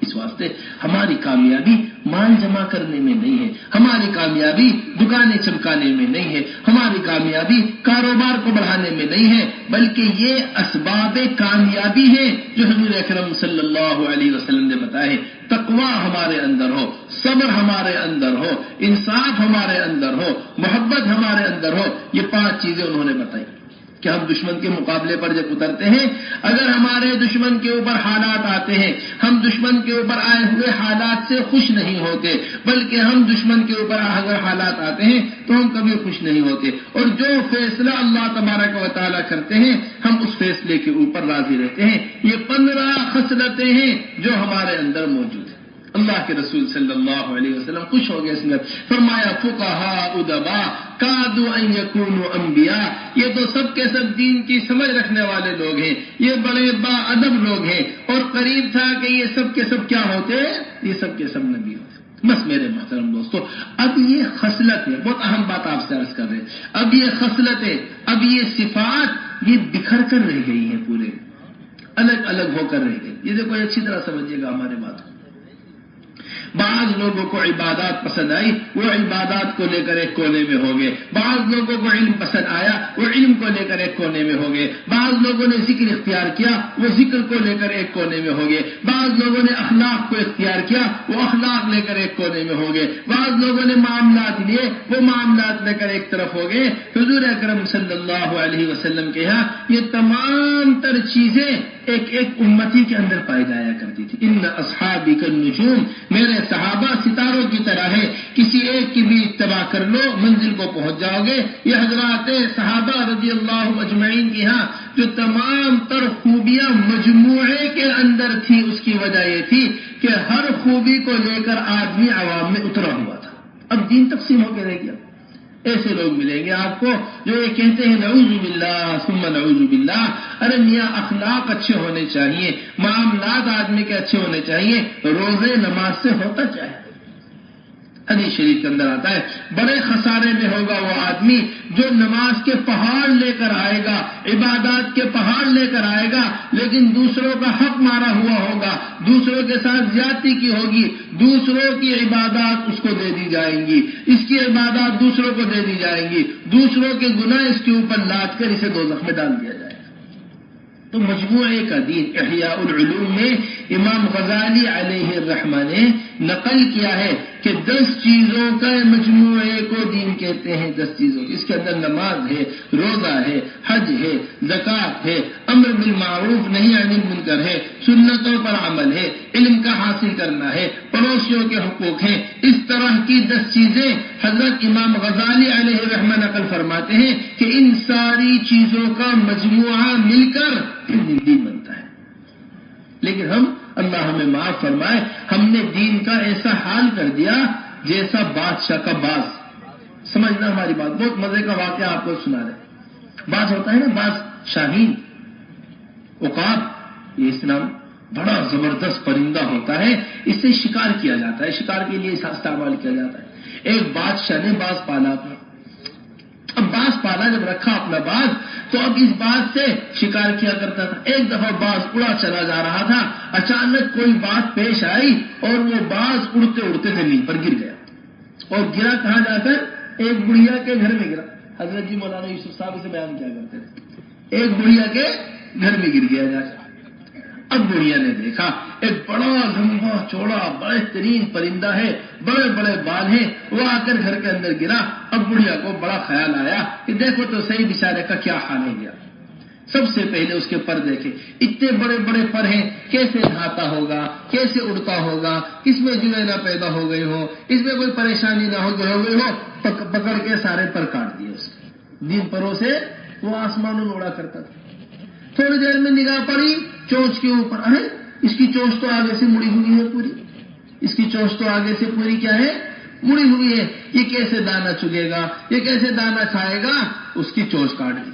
اس واسطے ہماری کامیابی مال جمع کرنے میں نہیں ہے، ہماری کامیابی دکانیں چمکانے میں نہیں ہے، ہماری کامیابی کاروبار کو بڑھانے میں نہیں ہے، بلکہ یہ اسباب کامیابی ہے جو حضور اکرم صلی اللہ علیہ وسلم نے بتائے۔ تقویٰ ہمارے اندر ہو، صبر ہمارے اندر ہو، انصاف ہمارے اندر ہو، محبت ہمارے اندر ہو، یہ 5 چیزیں انہوں نے بتائی کہ ہم دشمن کے مقابلے پر جب اترتے ہیں، اگر ہمارے دشمن کے اوپر حالات آتے ہیں، ہم دشمن کے اوپر آئے ہوئے حالات سے خوش نہیں ہوتے، بلکہ ہم دشمن کے اوپر اگر حالات آتے ہیں تو ہم کبھی خوش نہیں ہوتے، اور جو فیصلہ اللہ تبارک و تعالیٰ کرتے ہیں ہم اس فیصلے کے اوپر راضی رہتے ہیں۔ یہ 15 خصلتیں ہیں جو ہمارے اندر موجود ہیں۔ اللہ کے رسول صلی اللہ علیہ وسلم خوش ہو گئے، اس میں فرمایا فقہاء ادبا کادوا ان یکونوا انبیاء، یہ تو سب کے سب دین کی سمجھ رکھنے والے لوگ ہیں، یہ بڑے با ادب لوگ ہیں، اور قریب تھا کہ یہ سب کے سب کیا ہوتے؟ یہ سب کے سب نبی ہوتے۔ بس میرے محترم دوستو، اب یہ خصلت ہے، بہت اہم بات آپ سے عرض کر رہے ہیں، اب یہ خصلتیں، اب یہ صفات یہ بکھر کر رہ گئی ہیں، پورے الگ الگ ہو کر رہ گئی۔ یہ دیکھو اچھی طرح سمجھیے گا ہمارے بات کو، بعض لوگوں کو عبادات پسند آئی، وہ عبادات کو لے کر ایک کونے میں ہو گئے، بعض لوگوں کو علم پسند آیا، وہ علم کو لے کر ایک کونے میں ہو گئے، بعض لوگوں نے ذکر اختیار کیا، وہ ذکر کو لے کر ایک کونے میں ہو گئے، بعض لوگوں نے اخلاق کو اختیار کیا، وہ اخلاق لے کر ایک کونے میں ہو گئے، بعض لوگوں نے معاملات لیے، وہ معاملات لے کر ایک طرف ہو گئے۔ حضور اکرم صلی اللہ علیہ وسلم کے یہاں یہ تمام تر چیزیں ایک ایک امتی کے اندر پائی جایا کرتی تھی۔ ان اصحابی کالنجوم، میرے صحابہ ستاروں کی طرح ہے، کسی ایک کی بھی اتباع کر لو منزل کو پہنچ جاؤ گے۔ یہ حضرات صحابہ رضی اللہ اجمعین کی ہاں جو تمام تر خوبیاں مجموعے کے اندر تھی، اس کی وجہ یہ تھی کہ ہر خوبی کو لے کر آدمی عوام میں اترا ہوا تھا۔ اب دین تقسیم ہو کے رہ گیا۔ ایسے لوگ ملیں گے آپ کو جو یہ کہتے ہیں نعوذ باللہ ثم نعوذ باللہ، ارے میاں اخلاق اچھے ہونے چاہیے، معاملات آدمی کے اچھے ہونے چاہیے، روزے نماز سے ہوتا چاہیے۔ حدیث شریف کے اندر آتا ہے بڑے خسارے میں ہوگا وہ آدمی جو نماز کے پہاڑ لے کر آئے گا، عبادات کے پہاڑ لے کر آئے گا، لیکن دوسروں کا حق مارا ہوا ہوگا، دوسروں کے ساتھ زیادتی کی ہوگی، دوسروں کی عبادات اس کو دے دی جائیں گی، اس کی عبادات دوسروں کو دے دی جائیں گی، دوسروں کے گناہ اس کے اوپر لاد کر اسے دوزخ میں ڈال دیا جائے گا۔ تو مجموعے کا دین احیاء العلوم میں امام غزالی علیہ الرحمہ نے نقل کیا ہے کہ 10 چیزوں کا مجموعے کو دین کہتے ہیں۔ 10 چیزوں، اس کے اندر نماز ہے، روزہ ہے، حج ہے، زکوٰۃ ہے، امر بالمعروف نہی عن المنکر ہے، سنتوں پر عمل ہے، علم کا حاصل کرنا ہے، پڑوسیوں کے حقوق ہیں۔ اس طرح کی 10 چیزیں حضرت امام غزالی علیہ الرحمہ نقل فرماتے ہیں کہ ان ساری چیزوں کا مجموعہ مل کر دین بنتا ہے۔ لیکن ہم، اللہ ہمیں معاف فرمائے، ہم نے دین کا ایسا حال کر دیا جیسا بادشاہ کا باز۔ سمجھنا ہماری بات، بہت مزے کا واقعہ آپ کو سنا رہے۔ باز ہوتا ہے نا، باز شاہین، عقاب، یہ اس نام بڑا زبردست پرندہ ہوتا ہے، اس سے شکار کیا جاتا ہے، شکار کے لیے استعمال کیا جاتا ہے۔ ایک بادشاہ نے باز پالا تھا، اب باز پالا جب رکھا اپنا باز، تو اب اس باز سے شکار کیا کرتا تھا۔ ایک دفعہ باز اڑا چلا جا رہا تھا، اچانک کوئی بات پیش آئی اور وہ باز اڑتے اڑتے زمین پر گر گیا، اور گرا کہاں جا کر؟ ایک بڑھیا کے گھر میں گرا۔ حضرت جی مولانا یوسف صاحب سے بیان کیا کرتے تھے، ایک بڑھیا کے گھر میں گر گیا جا کر۔ اب بڑھیا نے دیکھا ایک بڑا لمبا چوڑا بہترین پرندہ ہے، بڑے بڑے بال ہیں، وہ آ کر گھر کے اندر گرا۔ اب بڑھیا کو بڑا خیال آیا کہ دیکھو تو صحیح بیچارے کا کیا حال ہو گیا۔ سب سے پہلے اس کے پر دیکھے، اتنے بڑے بڑے پر ہیں، کیسے نہاتا ہوگا، کیسے اڑتا ہوگا، کس میں جوئیں نہ پیدا ہو گئی ہو، اس میں کوئی پریشانی نہ ہو گئی ہو۔ پکڑ کے سارے پر کاٹ دیے اس کے، دن پروں سے وہ آسمانوں میں اڑا کرتا تھا۔ تھوڑی دیر میں نگاہ پڑی چونچ کے اوپر، ارے اس کی چونچ تو آگے سے مڑی ہوئی ہے پوری، اس کی چونچ تو آگے سے پوری کیا ہے، مڑی ہوئی ہے، یہ کیسے دانا چگے گا، یہ کیسے دانا کھائے گا، اس کی چونچ کاٹ دی۔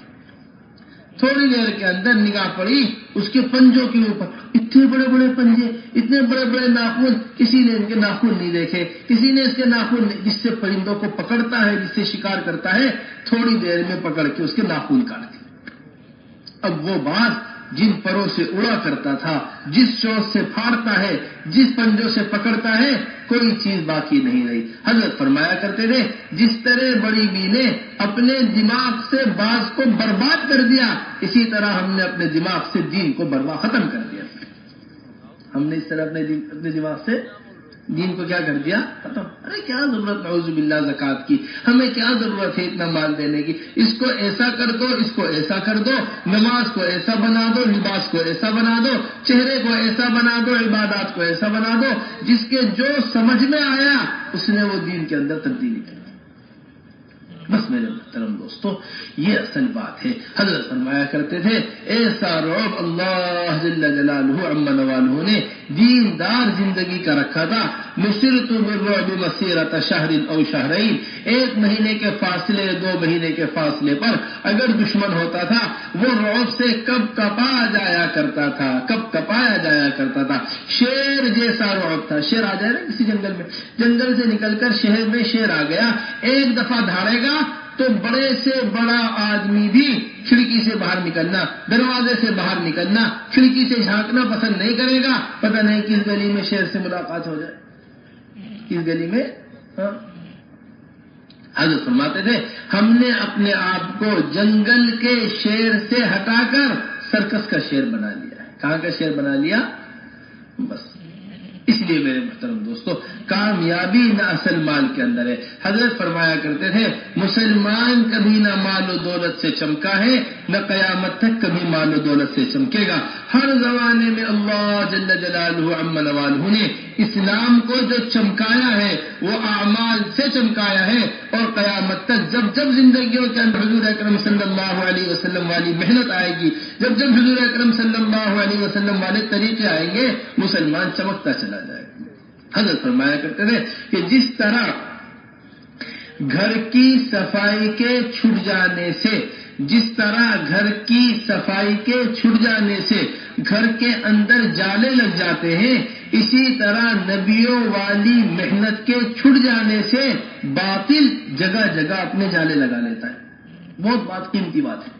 تھوڑی دیر کے اندر نگاہ پڑی اس کے پنجوں کے اوپر، اتنے بڑے بڑے پنجے، اتنے بڑے بڑے ناخن، کسی نے ان کے ناخن نہیں دیکھے، کسی نے اس کے ناخن، جس سے پرندوں کو پکڑتا ہے، جس سے شکار کرتا ہے، تھوڑی دیر میں پکڑ کے اس کے ناخن کاٹ دی۔ اب وہ باز جن پروں سے اڑا کرتا تھا، جس چونچ سے پھاڑتا ہے، جس پنجوں سے پکڑتا ہے، کوئی چیز باقی نہیں رہی۔ حضرت فرمایا کرتے تھے جس طرح بڑی بی نے اپنے دماغ سے باز کو برباد کر دیا، اسی طرح ہم نے اپنے دماغ سے دین کو برباد ختم کر دیا۔ ہم نے اس طرح اپنے دماغ سے دین کو کیا کر دیا، ختم۔ ارے کیا ضرورت نعوذ باللہ زکوٰۃ کی، ہمیں کیا ضرورت ہے اتنا مال دینے کی، اس کو ایسا کر دو، اس کو ایسا کر دو، نماز کو ایسا بنا دو، لباس کو ایسا بنا دو، چہرے کو ایسا بنا دو، عبادات کو ایسا بنا دو، جس کے جو سمجھ میں آیا اس نے وہ دین کے اندر تبدیلی کی۔ بس میرے محترم دوستو، یہ اصل بات ہے۔ حضرت فرمایا کرتے تھے ایسا رعب اللہ جل جلالہ عما نوالہ نے دیندار زندگی کا رکھا تھا۔ نصرت بالرعب مسیرۃ شہر او شہرین، 1 مہینے کے فاصلے، 2 مہینے کے فاصلے پر اگر دشمن ہوتا تھا وہ رعب سے کب کپایا جایا کرتا تھا، کب کپایا جایا کرتا تھا۔ شیر جیسا رعب تھا، شیر آ جائے نا کسی جنگل میں، جنگل سے نکل کر شہر میں شیر آ گیا، ایک دفعہ دھاڑے گا تو بڑے سے بڑا آدمی بھی کھڑکی سے باہر نکلنا، دروازے سے باہر نکلنا، کھڑکی سے جھانکنا پسند نہیں کرے گا، پتہ نہیں کس گلی میں شیر سے ملاقات ہو جائے۔ کس گلی میں؟ حضرت فرماتے تھے ہم نے اپنے آپ کو جنگل کے شیر سے ہٹا کر سرکس کا شیر بنا لیا ہے. کہاں کا شیر بنا لیا؟ بس اس لیے میرے محترم دوستو کامیابی نہ اصل مال کے اندر ہے. حضرت فرمایا کرتے تھے مسلمان کبھی نہ مال و دولت سے چمکا ہے نہ قیامت تک کبھی مال و دولت سے چمکے گا. ہر زمانے میں اللہ جل جلالہ عم نوالہ نے اسلام کو جو چمکایا ہے وہ اعمال سے چمکایا ہے، اور قیامت تک جب جب زندگیوں کے اندر حضور اکرم صلی اللہ علیہ وسلم والی محنت آئے گی، جب جب حضور اکرم صلی اللہ علیہ وسلم والے طریقے آئیں گے، مسلمان چمکتا چلا جائے گا. حضرت فرمایا کرتے تھے کہ جس طرح گھر کی صفائی کے چھٹ جانے سے، جس طرح گھر کی صفائی کے چھٹ جانے سے گھر کے اندر جالے لگ جاتے ہیں، اسی طرح نبیوں والی محنت کے چھٹ جانے سے باطل جگہ جگہ اپنے جالے لگا لیتا ہے. بہت بات قیمتی بات ہے.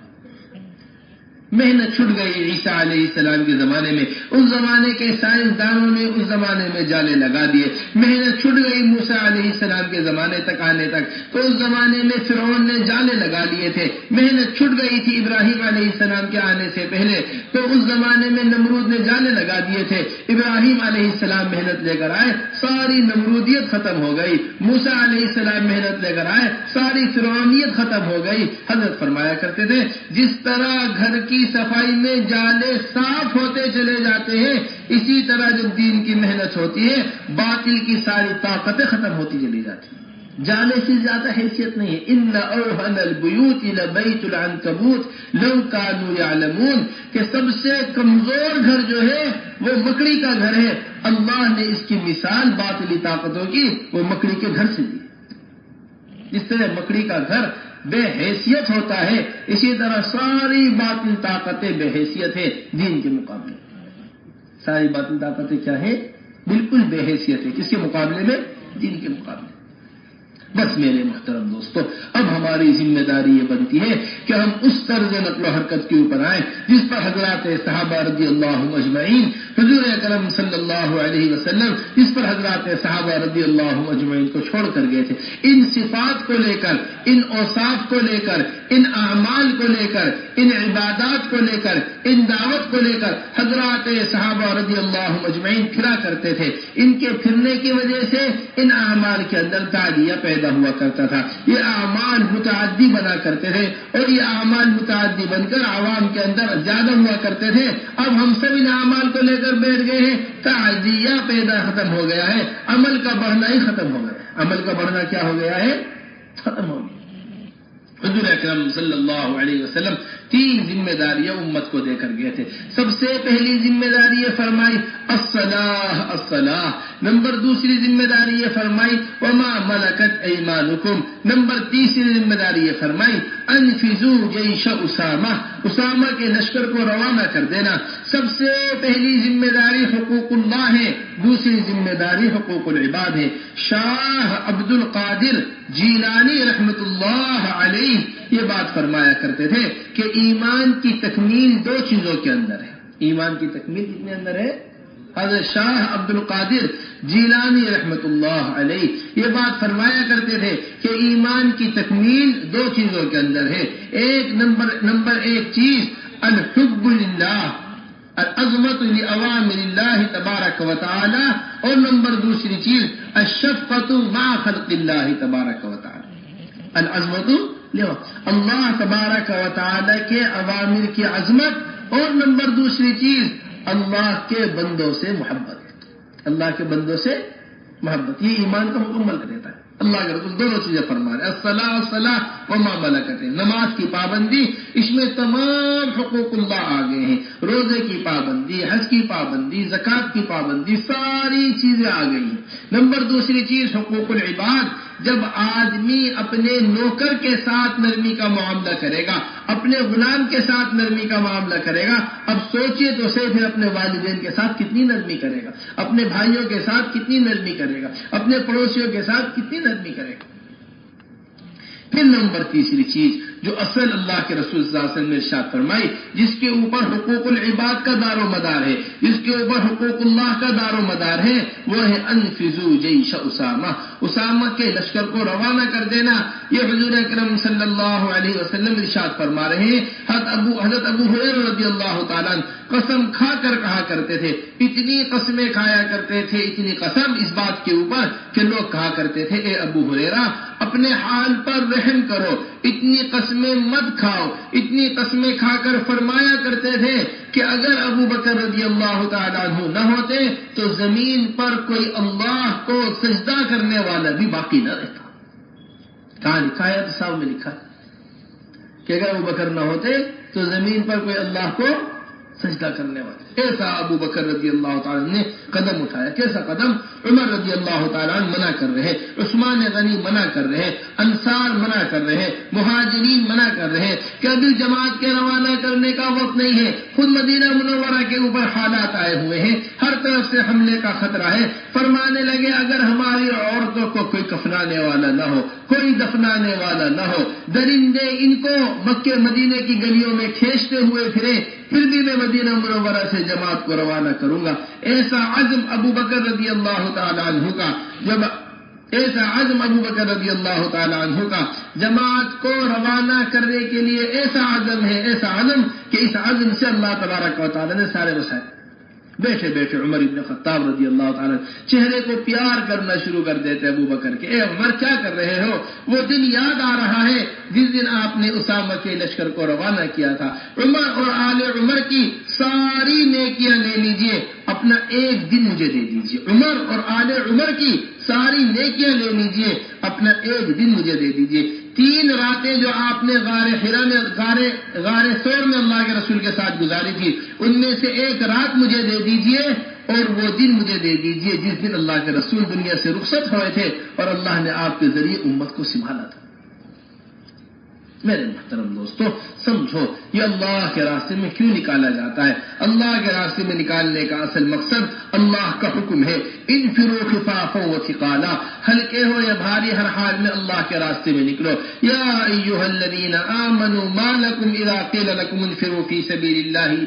محنت چھٹ گئی عیسیٰ علیہ السلام کے زمانے میں، اس زمانے کے سائنسدانوں نے اس زمانے میں جالے لگا دیے. محنت چھٹ گئی موسیٰ علیہ السلام کے زمانے تک آنے تک، تو اس زمانے میں فرعون نے جالے لگا لیے تھے. محنت چھٹ گئی تھی ابراہیم علیہ السلام کے آنے سے پہلے، تو اس زمانے میں نمرود نے جالے لگا دیے تھے. ابراہیم علیہ السلام محنت لے کر آئے، ساری نمرودیت ختم ہو گئی. موسیٰ علیہ السلام محنت لے کر آئے، ساری فرعونیت ختم ہو گئی. حضرت فرمایا کرتے تھے جس طرح گھر کی صفائی میں جالے صاف ہوتے چلے جاتے ہیں، اسی طرح جب دین کی محنت ہوتی ہے باطل کی ساری طاقتیں ختم ہوتی چلی جاتی ہیں. جالے سے زیادہ حیثیت نہیں ہے. ان اوہن البیوت لبیت العنکبوت لو کانوا یعلمون، کہ سب سے کمزور گھر جو ہے وہ مکڑی کا گھر ہے. اللہ نے اس کی مثال باطلی طاقتوں کی وہ مکڑی کے گھر سے دی. جس طرح مکڑی کا گھر بے حیثیت ہوتا ہے، اسی طرح ساری باطل طاقتیں بے حیثیت ہے دین کے مقابلے. ساری باطل طاقتیں کیا ہے؟ بالکل بے حیثیت ہے. کس کے مقابلے میں؟ دین کے مقابلے. بس میرے محترم دوستو اب ہماری ذمہ داری یہ بنتی ہے کہ ہم اس طرز نقل و حرکت کے اوپر آئیں جس پر حضرات صحابہ رضی اللہ اجمعین، حضور اکرم صلی اللہ علیہ وسلم جس پر حضرات صحابہ رضی اللہ اجمعین کو چھوڑ کر گئے تھے. ان صفات کو لے کر، ان اوصاف کو لے کر، ان اعمال کو لے کر، ان عبادات کو لے کر، ان دعوت کو لے کر حضرات صحابہ رضی اللہ اجمعین پھرا کرتے تھے. ان کے پھرنے کی وجہ سے ان اعمال کے اندر تعدیہ پیدا ہوا کرتا تھا. یہ اعمال متعدی بنا کرتے تھے اور یہ اعمال متعدی بن کر عوام کے اندر زیادہ ہوا کرتے تھے. اب ہم سب ان اعمال کو لے کر بیٹھ گئے ہیں، تعدیہ پیدا ختم ہو گیا ہے، عمل کا بڑھنا ہی ختم ہو گیا. عمل کا بڑھنا کیا ہو گیا ہے؟ ختم ہو گیا. حضور اکرم صلی اللہ علیہ وسلم تین ذمہ داریاں امت کو دے کر گئے تھے. سب سے پہلی ذمہ داری یہ فرمائی الصلاح الصلاح. نمبر دوسری ذمہ داری یہ فرمائی وما ملکت ایمانکم. نمبر تیسری ذمہ داری یہ فرمائی انفذوا جیش اسامہ، اسامہ کے لشکر کو روانہ کر دینا. سب سے پہلی ذمہ داری حقوق اللہ ہے، دوسری ذمہ داری حقوق العباد ہے. شاہ عبد القادر جیلانی رحمت اللہ علیہ یہ بات فرمایا کرتے تھے کہ ایمان کی تکمیل دو چیزوں کے اندر ہے. ایمان کی تکمیل کتنے اندر ہے؟ حضرت شاہ عبد القادر جیلانی رحمت اللہ علیہ یہ بات فرمایا کرتے تھے کہ ایمان کی تکمیل دو چیزوں کے اندر ہے. ایک نمبر ایک چیز الحب للہ، العظمت لأوامر اللہ تبارک و تعالی، اور نمبر دوسری چیز الشفقۃ مع خلق اللہ تبارک و تعالی. العظمت اللہ تبارک و تعالی کے اوامر کی عظمت، اور نمبر دوسری چیز اللہ کے بندوں سے محبت. اللہ کے بندوں سے محبت یہ ایمان کا مکمل کر دیتا ہے. اللہ کے رسول دونوں چیزیں فرما رہے الصلاح الصلاح وما ملکت. نماز کی پابندی، اس میں تمام حقوق اللہ آ گئے ہیں. روزے کی پابندی، حج کی پابندی، زکوٰۃ کی پابندی، ساری چیزیں آ گئی ہیں. نمبر دوسری چیز حقوق العباد. جب آدمی اپنے نوکر کے ساتھ نرمی کا معاملہ کرے گا، اپنے غلام کے ساتھ نرمی کا معاملہ کرے گا، اب سوچئے تو صحیح پھر اپنے والدین کے ساتھ کتنی نرمی کرے گا، اپنے بھائیوں کے ساتھ کتنی نرمی کرے گا، اپنے پڑوسیوں کے ساتھ کتنی نرمی کرے گا. پھر نمبر تیسری چیز جو اصل اللہ کے رسول صلی اللہ علیہ وسلم نے ارشاد فرمائی، جس کے اوپر حقوق العباد کا دار و مدار ہے، جس کے اوپر حقوق اللہ کا دار و مدار ہے، وہ ہے انفذوا جیش اسامہ، اسامہ کے لشکر کو روانہ کر دینا۔ یہ حضور اکرم صلی اللہ علیہ وسلم ارشاد فرما رہے ہیں۔ حضرت ابو ہریرہ رضی اللہ تعالیٰ عنہ قسم کھا کر کہا کرتے تھے، اتنی قسمیں کھایا کرتے تھے، اتنی قسم اس بات کے اوپر کہ لوگ کہا کرتے تھے، اے ابو ہریرہ اپنے حال پر رحم کرو، اتنی قسمیں مت کھاؤ، اتنی قسمیں کھا کر فرمایا کرتے تھے کہ اگر ابو بکر رضی اللہ تعالیٰ عنہ نہ ہوتے تو زمین پر کوئی اللہ کو سجدہ کرنے والا بھی باقی نہ رہتا۔ کہاں لکھا ہے؟ تصاویر میں لکھا ہے کہ اگر ابو بکر نہ ہوتے تو زمین پر کوئی اللہ کو سجدہ کرنے والے۔ ایسا ابو بکر رضی اللہ تعالیٰ نے قدم اٹھایا، کیسا قدم؟ عمر رضی اللہ تعالیٰ منع کر رہے، عثمان غنی منع کر رہے، انصار منع کر رہے، مہاجرین منع کر رہے کہ ابھی جماعت کے روانہ کرنے کا وقت نہیں ہے۔ خود مدینہ منورہ کے اوپر حالات آئے ہوئے ہیں، ہر طرف سے حملے کا خطرہ ہے۔ فرمانے لگے اگر ہماری عورتوں کو کوئی کفنانے والا نہ ہو، کوئی دفنانے والا نہ ہو، درندے ان کو مکے مدینے کی گلیوں میں کھینچتے ہوئے پھرے، پھر بھی میں مدینہ منورہ سے جماعت کو روانہ کروں گا۔ ایسا عزم ابو بکر رضی اللہ تعالیٰ عنہ کا جماعت کو روانہ کرنے کے لیے ایسا عزم ہے، ایسا عزم کہ اس عزم سے اللہ تبارک و تعالیٰ نے سارے وسائل۔ بیٹھے بیٹھے عمر ابن خطاب رضی اللہ تعالیٰ چہرے کو پیار کرنا شروع کر دیتے ابو بکر کے، اے عمر کیا کر رہے ہو؟ وہ دن یاد آ رہا ہے جس دن آپ نے اسامہ کے لشکر کو روانہ کیا تھا۔ عمر اور آل عمر کی ساری نیکیاں لے لیجئے، اپنا ایک دن مجھے دے دیجئے۔ عمر اور آل عمر کی ساری نیکیاں لے لیجئے، اپنا ایک دن مجھے دے دیجئے۔ 3 راتیں جو آپ نے غار حرا میں غار ثور میں اللہ کے رسول کے ساتھ گزاری تھی، ان میں سے ایک رات مجھے دے دیجئے اور وہ دن مجھے دے دیجئے جس دن اللہ کے رسول دنیا سے رخصت ہوئے تھے اور اللہ نے آپ کے ذریعے امت کو سنبھالا تھا۔ میرے محترم دوستو، سمجھو یہ اللہ کے راستے میں کیوں نکالا جاتا ہے؟ اللہ کے راستے میں نکالنے کا اصل مقصد اللہ کا حکم ہے، انفروا خفافا وثقالا، ہلکے ہو یا بھاری ہر حال میں اللہ کے راستے میں نکلو۔ یا ایھا الذین آمنوا ما لکم اذا قیل لکم انفروا فی سبیل اللہ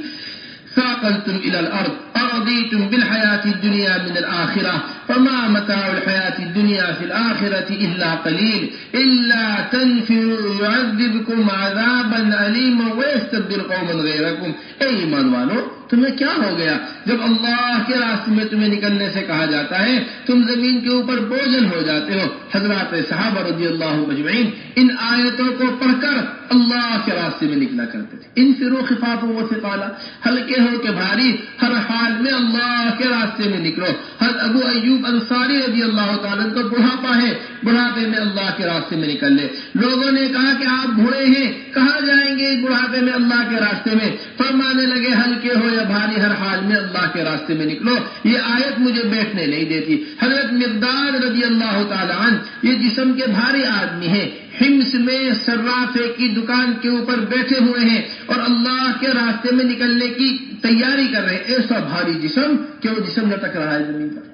ثاقلتم الى الارض ارضیتم بالحیاة الدنیا من الآخرہ فما متاع الحیاة الدنیا فی الآخرة الا قلیل الا تنفروا يعذبكم عذابا علیما ویستبدل قوما غیرکم۔ اے ایمان والو، تمہیں کیا ہو گیا؟ جب اللہ کے راستے میں تمہیں نکلنے سے کہا جاتا ہے تم زمین کے اوپر بوجھل ہو جاتے ہو۔ حضرات صحابہ رضی اللہ مجمعین ان آیتوں کو پڑھ کر اللہ کے راستے میں نکلا کرتے تھے۔ انفروا خفافا وثقالا، ہلکے ہو کے بھاری ہر حال میں اللہ کے راستے میں نکلو۔ حضرت ابو ایوب انصاری رضی اللہ تعالیٰ عنہ کو بڑھاپا ہے، بڑھاپے میں اللہ کے راستے میں نکل لے۔ لوگوں نے کہا کہ آپ بوڑھے ہیں، کہاں جائیں گے اس بڑھاپے میں اللہ کے راستے میں؟ فرمانے لگے ہلکے ہو یا بھاری ہر حال میں اللہ کے راستے میں نکلو۔ یہ آیت مجھے بیٹھنے نہیں دیتی۔ حضرت مقداد رضی اللہ تعالیٰ عنہ یہ جسم کے بھاری آدمی ہیں، حمص میں صرافے کی دکان کے اوپر بیٹھے ہوئے ہیں اور اللہ کے راستے میں نکلنے کی تیاری کر رہے ہیں۔ ایسا بھاری جسم کہ وہ جسم لٹک رہا ہے زمین پر،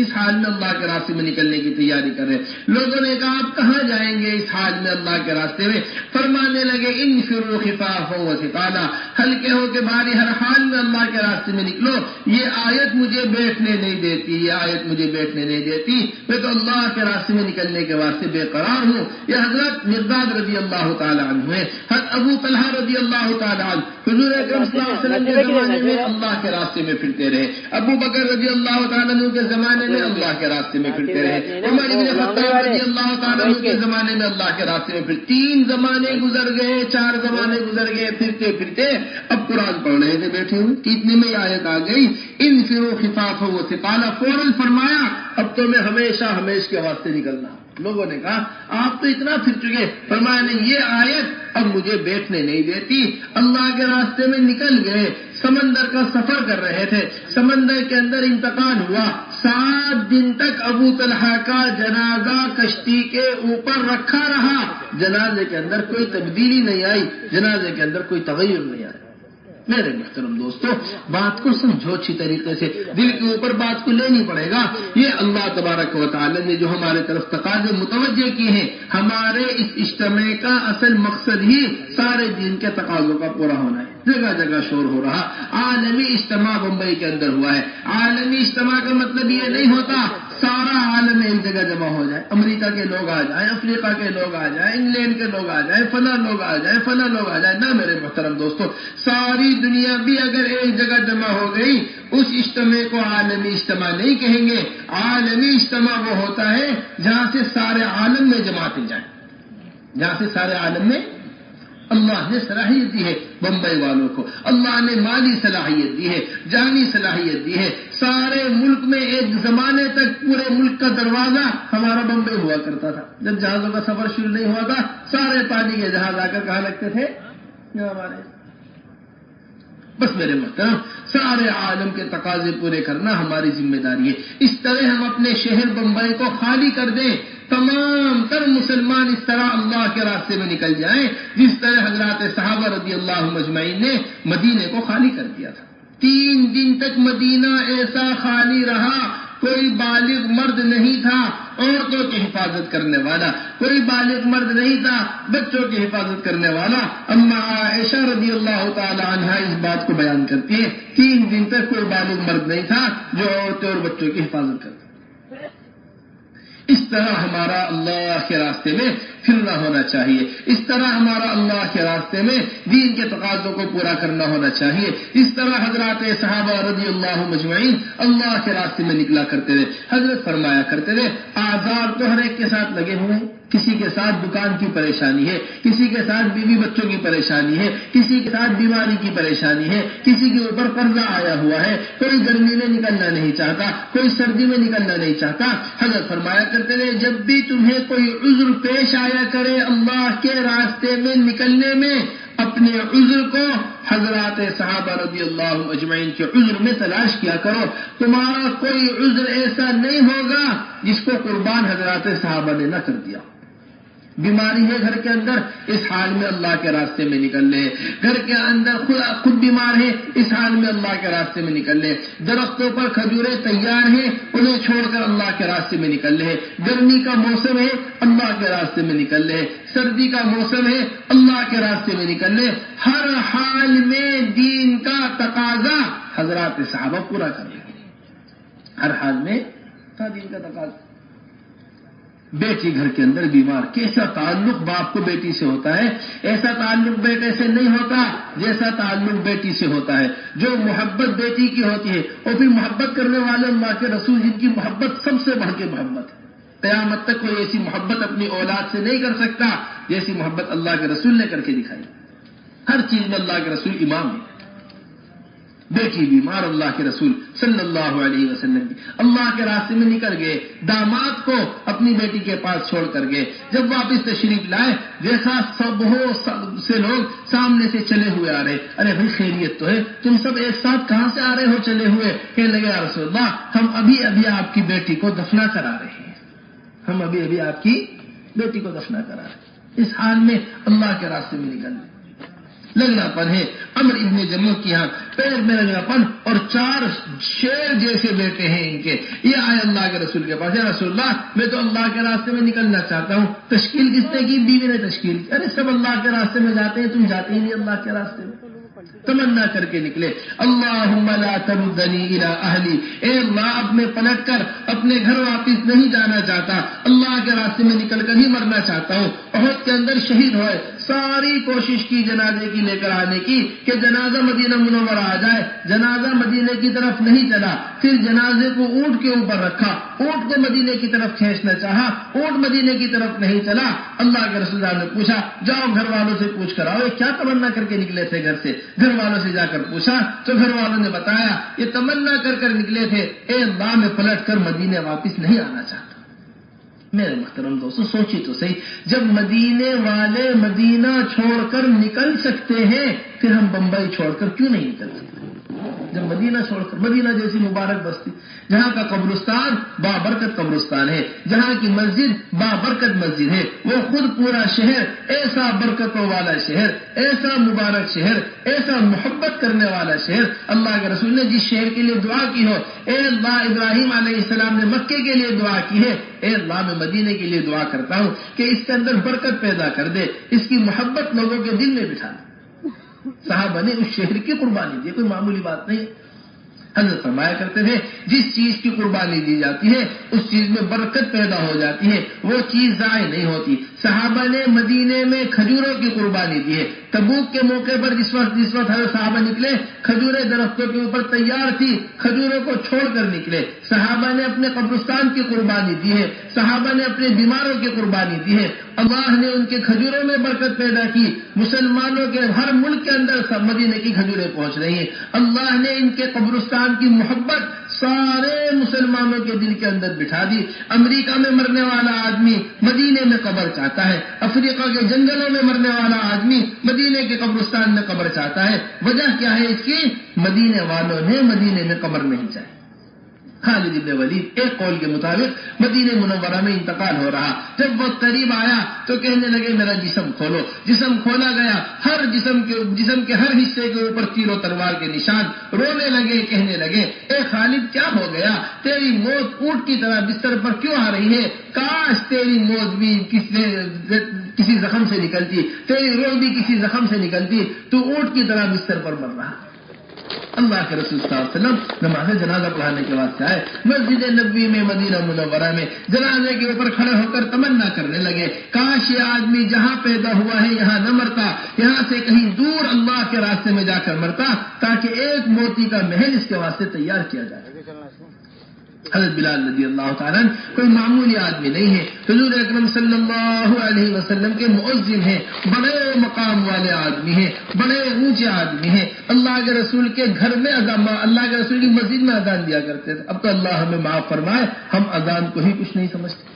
اس حال میں اللہ کے راستے میں نکلنے کی تیاری کر رہے ہیں۔ لوگوں نے کہا آپ کہاں جائیں گے اس حال میں اللہ کے راستے میں؟ فرمانے لگے انفروا خفافا وثقالا، ہلکے ہو کے بھاری ہر حال میں اللہ کے راستے میں نکلو۔ یہ آیت مجھے بیٹھنے نہیں دیتی، یہ آیت مجھے بیٹھنے نہیں دیتی، میں تو اللہ کے راستے میں نکلنے کے واسطے بے قرار ہوں۔ یہ حضرت مقداد رضی اللہ تعالیٰ عنہ ہے۔ حضرت ابو طلحہ رضی اللہ تعالیٰ عنہ حضور اکرم صلی اللہ علیہ وسلم کے زمانے میں اللہ کے راستے میں پھرتے رہے۔ ابو بکر رضی اللہ تعالیٰ عنہ کے زمانے میں اللہ کے راستے میں پھرتے رہے۔ عمر بن خطاب رضی اللہ تعالیٰ عنہ کے زمانے میں اللہ کے راستے میں پھر 3 زمانے گزر گئے، 4 زمانے گزر گئے، پھرتے پھرتے اب قرآن پڑھ رہے تھے بیٹھے ہوئے، اتنے میں آیت آ گئی انفروا خفافا وثقالا، فوراً فرمایا اب تو میں ہمیشہ ہمیش کے واسطے نکلنا۔ لوگوں نے کہا آپ تو اتنا پھر چکے، فرمایا نہیں، یہ آیت اب مجھے بیٹھنے نہیں دیتی۔ اللہ کے راستے میں نکل گئے، سمندر کا سفر کر رہے تھے، سمندر کے اندر انتقال ہوا، 7 دن تک ابو طلحہ کا جنازہ کشتی کے اوپر رکھا رہا، جنازے کے اندر کوئی تبدیلی نہیں آئی، جنازے کے اندر کوئی تغیر نہیں آیا۔ میرے محترم دوستو، بات کو سمجھو اچھی طریقے سے، دل کے اوپر بات کو لینی پڑے گا۔ یہ اللہ تبارک و تعالی نے جو ہمارے طرف تقاضے متوجہ کیے ہیں، ہمارے اس اجتماع کا اصل مقصد ہی سارے دین کے تقاضوں کا پورا ہونا ہے۔ جگہ جگہ شور ہو رہا، عالمی اجتماع بمبئی کے اندر ہوا ہے۔ عالمی اجتماع کا مطلب یہ نہیں ہوتا سارا عالم ایک جگہ جمع ہو جائے، امریکہ کے لوگ آ جائیں، افریقہ کے لوگ آ جائیں، انگلینڈ کے لوگ آ جائیں، فلاں لوگ آ جائیں، فلاں لوگ آ جائیں۔ نہ میرے محترم دوستو، ساری دنیا بھی اگر ایک جگہ جمع ہو گئی، اس اجتماع کو عالمی اجتماع نہیں کہیں گے۔ عالمی اجتماع وہ ہوتا ہے جہاں سے سارے عالم میں جماعتیں جائیں، جہاں سے سارے عالم میں اللہ نے صلاحیت دی ہے بمبئی والوں کو، اللہ نے مالی صلاحیت دی ہے، جانی صلاحیت دی ہے۔ سارے ملک میں ایک زمانے تک پورے ملک کا دروازہ ہمارا بمبئی ہوا کرتا تھا۔ جب جہازوں کا سفر شروع نہیں ہوا تھا، سارے پانی کے جہاز آ کر کہاں لگتے تھے؟ ہمارے۔ بس میرے محترم، سارے عالم کے تقاضے پورے کرنا ہماری ذمہ داری ہے۔ اس طرح ہم اپنے شہر بمبئی کو خالی کر دیں، تمام تر مسلمان اس طرح اللہ کے راستے میں نکل جائیں جس طرح حضرات صحابہ رضی اللہ مجمعین نے مدینے کو خالی کر دیا تھا۔ 3 دن تک مدینہ ایسا خالی رہا، کوئی بالغ مرد نہیں تھا عورتوں کی حفاظت کرنے والا، کوئی بالغ مرد نہیں تھا بچوں کی حفاظت کرنے والا۔ اما عائشہ رضی اللہ تعالی عنہا اس بات کو بیان کرتی ہے، 3 دن تک کوئی بالغ مرد نہیں تھا جو عورتوں اور بچوں کی حفاظت کرتا۔ اس طرح ہمارا اللہ کے راستے میں پھرنا ہونا چاہیے، اس طرح ہمارا اللہ کے راستے میں دین کے تقاضوں کو پورا کرنا ہونا چاہیے۔ اس طرح حضرات صحابہ رضی اللہ مجمعین اللہ کے راستے میں نکلا کرتے تھے۔ حضرت فرمایا کرتے تھے، آزار تو ہر ایک کے ساتھ لگے ہوئے ہیں، کسی کے ساتھ دکان کی پریشانی ہے، کسی کے ساتھ بیوی بچوں کی پریشانی ہے، کسی کے ساتھ بیماری کی پریشانی ہے، کسی کے اوپر قرضہ آیا ہوا ہے، کوئی گرمی میں نکلنا نہیں چاہتا، کوئی سردی میں نکلنا نہیں چاہتا۔ حضرت فرمایا کرتے تھے، جب بھی تمہیں کوئی عذر پیش آیا کرے اللہ کے راستے میں نکلنے میں، اپنے عذر کو حضرات صحابہ رضی اللہ اجمعین کے عذر میں تلاش کیا کرو۔ تمہارا کوئی عذر ایسا نہیں ہوگا جس کو قربان حضرات صحابہ نے نہ کر دیا۔ بیماری ہے گھر کے اندر، اس حال میں اللہ کے راستے میں نکل لے۔ گھر کے اندر خود بیمار ہے، اس حال میں اللہ کے راستے میں نکل لے۔ درختوں پر کھجوریں تیار ہیں، انہیں چھوڑ کر اللہ کے راستے میں نکل لے۔ گرمی کا موسم ہے، اللہ کے راستے میں نکل لے۔ سردی کا موسم ہے، اللہ کے راستے میں نکل لے۔ ہر حال میں دین کا تقاضا حضرات صحابہ پورا کر لیں، ہر حال میں تھا دین کا تقاضا۔ بیٹی گھر کے اندر بیمار، کیسا تعلق باپ کو بیٹی سے ہوتا ہے، ایسا تعلق بیٹے سے نہیں ہوتا جیسا تعلق بیٹی سے ہوتا ہے۔ جو محبت بیٹی کی ہوتی ہے، اور پھر محبت کرنے والے اللہ کے رسول جن کی محبت سب سے بڑھ کے محبت ہے۔ قیامت تک کوئی ایسی محبت اپنی اولاد سے نہیں کر سکتا جیسی محبت اللہ کے رسول نے کر کے دکھائی۔ ہر چیز میں اللہ کے رسول امام ہے۔ بیٹی بیمار، اللہ کے رسول صلی اللہ علیہ وسلم اللہ کے راستے میں نکل گئے، داماد کو اپنی بیٹی کے پاس چھوڑ کر گئے۔ جب واپس تشریف لائے، دیکھا سب سے لوگ سامنے سے چلے ہوئے آ رہے۔ ارے بھائی خیریت تو ہے، تم سب ایک ساتھ کہاں سے آ رہے ہو چلے ہوئے؟ کہنے لگے یا رسول اللہ، ہم ابھی آپ کی بیٹی کو دفنا کرا رہے ہیں، ہم ابھی آپ کی بیٹی کو دفنا کرا رہے ہیں۔ اس حال میں اللہ کے راستے میں نکل گئے۔ لگنا پن ہے عمر ابن جموح کی یہاں پیر میں لگنا پن، اور 4 شیر جیسے بیٹے ہیں ان کے۔ یہ آئے اللہ کے رسول کے پاس، یا رسول اللہ میں تو اللہ کے راستے میں نکلنا چاہتا ہوں۔ تشکیل کس نے کی؟ بیوی نے تشکیل کی۔ ارے سب اللہ کے راستے میں جاتے ہیں، تم جاتے ہی نہیں اللہ کے راستے میں۔ تمنا کر کے نکلے، اللہم لا تردنی الی اہلی، اے اللہ اب میں پلٹ کر اپنے گھر واپس نہیں جانا چاہتا، اللہ کے راستے میں نکل کر ہی مرنا چاہتا ہوں۔ احد کے اندر شہید ہوئے، ساری کوشش کی جنازے کی لے کر آنے کی کہ جنازہ مدینہ منورہ آ جائے، جنازہ مدینے کی طرف نہیں چلا۔ پھر جنازے کو اونٹ کے اوپر رکھا، اونٹ کو مدینے کی طرف کھینچنا چاہا، اونٹ مدینے کی طرف نہیں چلا۔ اللہ کے رسول نے پوچھا، جاؤ گھر والوں سے پوچھ کر آؤ کیا تمنا کر کے نکلے تھے گھر سے؟ گھر والوں سے جا کر پوچھا تو گھر والوں نے بتایا یہ تمنا کر نکلے تھے، اے اللہ میں پلٹ کر مدینے واپس نہیں آنا چاہتا۔ میرے محترم دوستو سوچی تو صحیح، جب مدینے والے مدینہ چھوڑ کر نکل سکتے ہیں، پھر ہم بمبئی چھوڑ کر کیوں نہیں نکل سکتے؟ جب مدینہ چھوڑ کر، مدینہ جیسی مبارک بستی جہاں کا قبرستان بابرکت قبرستان ہے، جہاں کی مسجد بابرکت مسجد ہے، وہ خود پورا شہر ایسا برکتوں والا شہر، ایسا مبارک شہر، ایسا محبت کرنے والا شہر، اللہ کے رسول نے جس شہر کے لیے دعا کی ہو، اے اللہ ابراہیم علیہ السلام نے مکے کے لیے دعا کی ہے، اے اللہ میں مدینے کے لیے دعا کرتا ہوں کہ اس کے اندر برکت پیدا کر دے، اس کی محبت لوگوں کے دل میں بٹھا دے۔ صحابہ نے اس شہر کی قربانی دی، کوئی معمولی بات نہیں۔ حضرت فرمایا کرتے تھے جس چیز کی قربانی دی جاتی ہے اس چیز میں برکت پیدا ہو جاتی ہے، وہ چیز ضائع نہیں ہوتی۔ صحابہ نے مدینے میں کھجوروں کی قربانی دی ہے۔ تبوک کے موقع پر جس وقت حضرت صحابہ نکلے، کھجوریں درختوں کے اوپر تیار تھی، کھجوروں کو چھوڑ کر نکلے۔ صحابہ نے اپنے قبرستان کی قربانی دی ہے، صحابہ نے اپنے بیماروں کی قربانی دی ہے۔ اللہ نے ان کے کھجوروں میں برکت پیدا کی، مسلمانوں کے ہر ملک کے اندر مدینے کی کھجوریں پہنچ رہی ہیں۔ اللہ نے ان کے قبرستان کی محبت سارے مسلمانوں کے دل کے اندر بٹھا دی۔ امریکہ میں مرنے والا آدمی مدینے میں قبر چاہتا ہے، افریقہ کے جنگلوں میں مرنے والا آدمی مدینے کے قبرستان میں قبر چاہتا ہے۔ وجہ کیا ہے اس کی؟ مدینے والوں نے مدینے میں قبر نہیں چاہی۔ خالد ابن ولید ایک قول کے مطابق مدینہ منورہ میں انتقال ہو رہا، جب وہ قریب آیا تو کہنے لگے میرا جسم کھولو۔ جسم کھولا گیا، ہر جسم کے ہر حصے کے اوپر تیر و تلوار کے نشان۔ رونے لگے، کہنے لگے اے خالد کیا ہو گیا؟ تیری موت اونٹ کی طرح بستر پر کیوں آ رہی ہے؟ کاش تیری موت بھی کسی زخم سے نکلتی، تیری روح بھی کسی زخم سے نکلتی، تو اونٹ کی طرح بستر پر مر رہا۔ اللہ کے رسول صلی اللہ علیہ وسلم نماز جنازہ پڑھانے کے واسطے آئے، مسجد نبوی میں مدینہ منورہ میں جنازے کے اوپر کھڑے ہو کر تمنا کرنے لگے کاش یہ آدمی جہاں پیدا ہوا ہے یہاں نہ مرتا، یہاں سے کہیں دور اللہ کے راستے میں جا کر مرتا تاکہ ایک موتی کا محل اس کے واسطے تیار کیا جائے۔ حضرت بلال رضی اللہ تعالیٰ کوئی معمولی آدمی نہیں ہے، حضور اکرم صلی اللہ علیہ وسلم کے مؤذن ہیں، بڑے مقام والے آدمی ہیں، بڑے اونچے آدمی ہیں۔ اللہ کے رسول کے گھر میں اللہ کے رسول کی مسجد میں اذان دیا کرتے تھے۔ اب تو اللہ ہمیں معاف فرمائے، ہم اذان کو ہی کچھ نہیں سمجھتے۔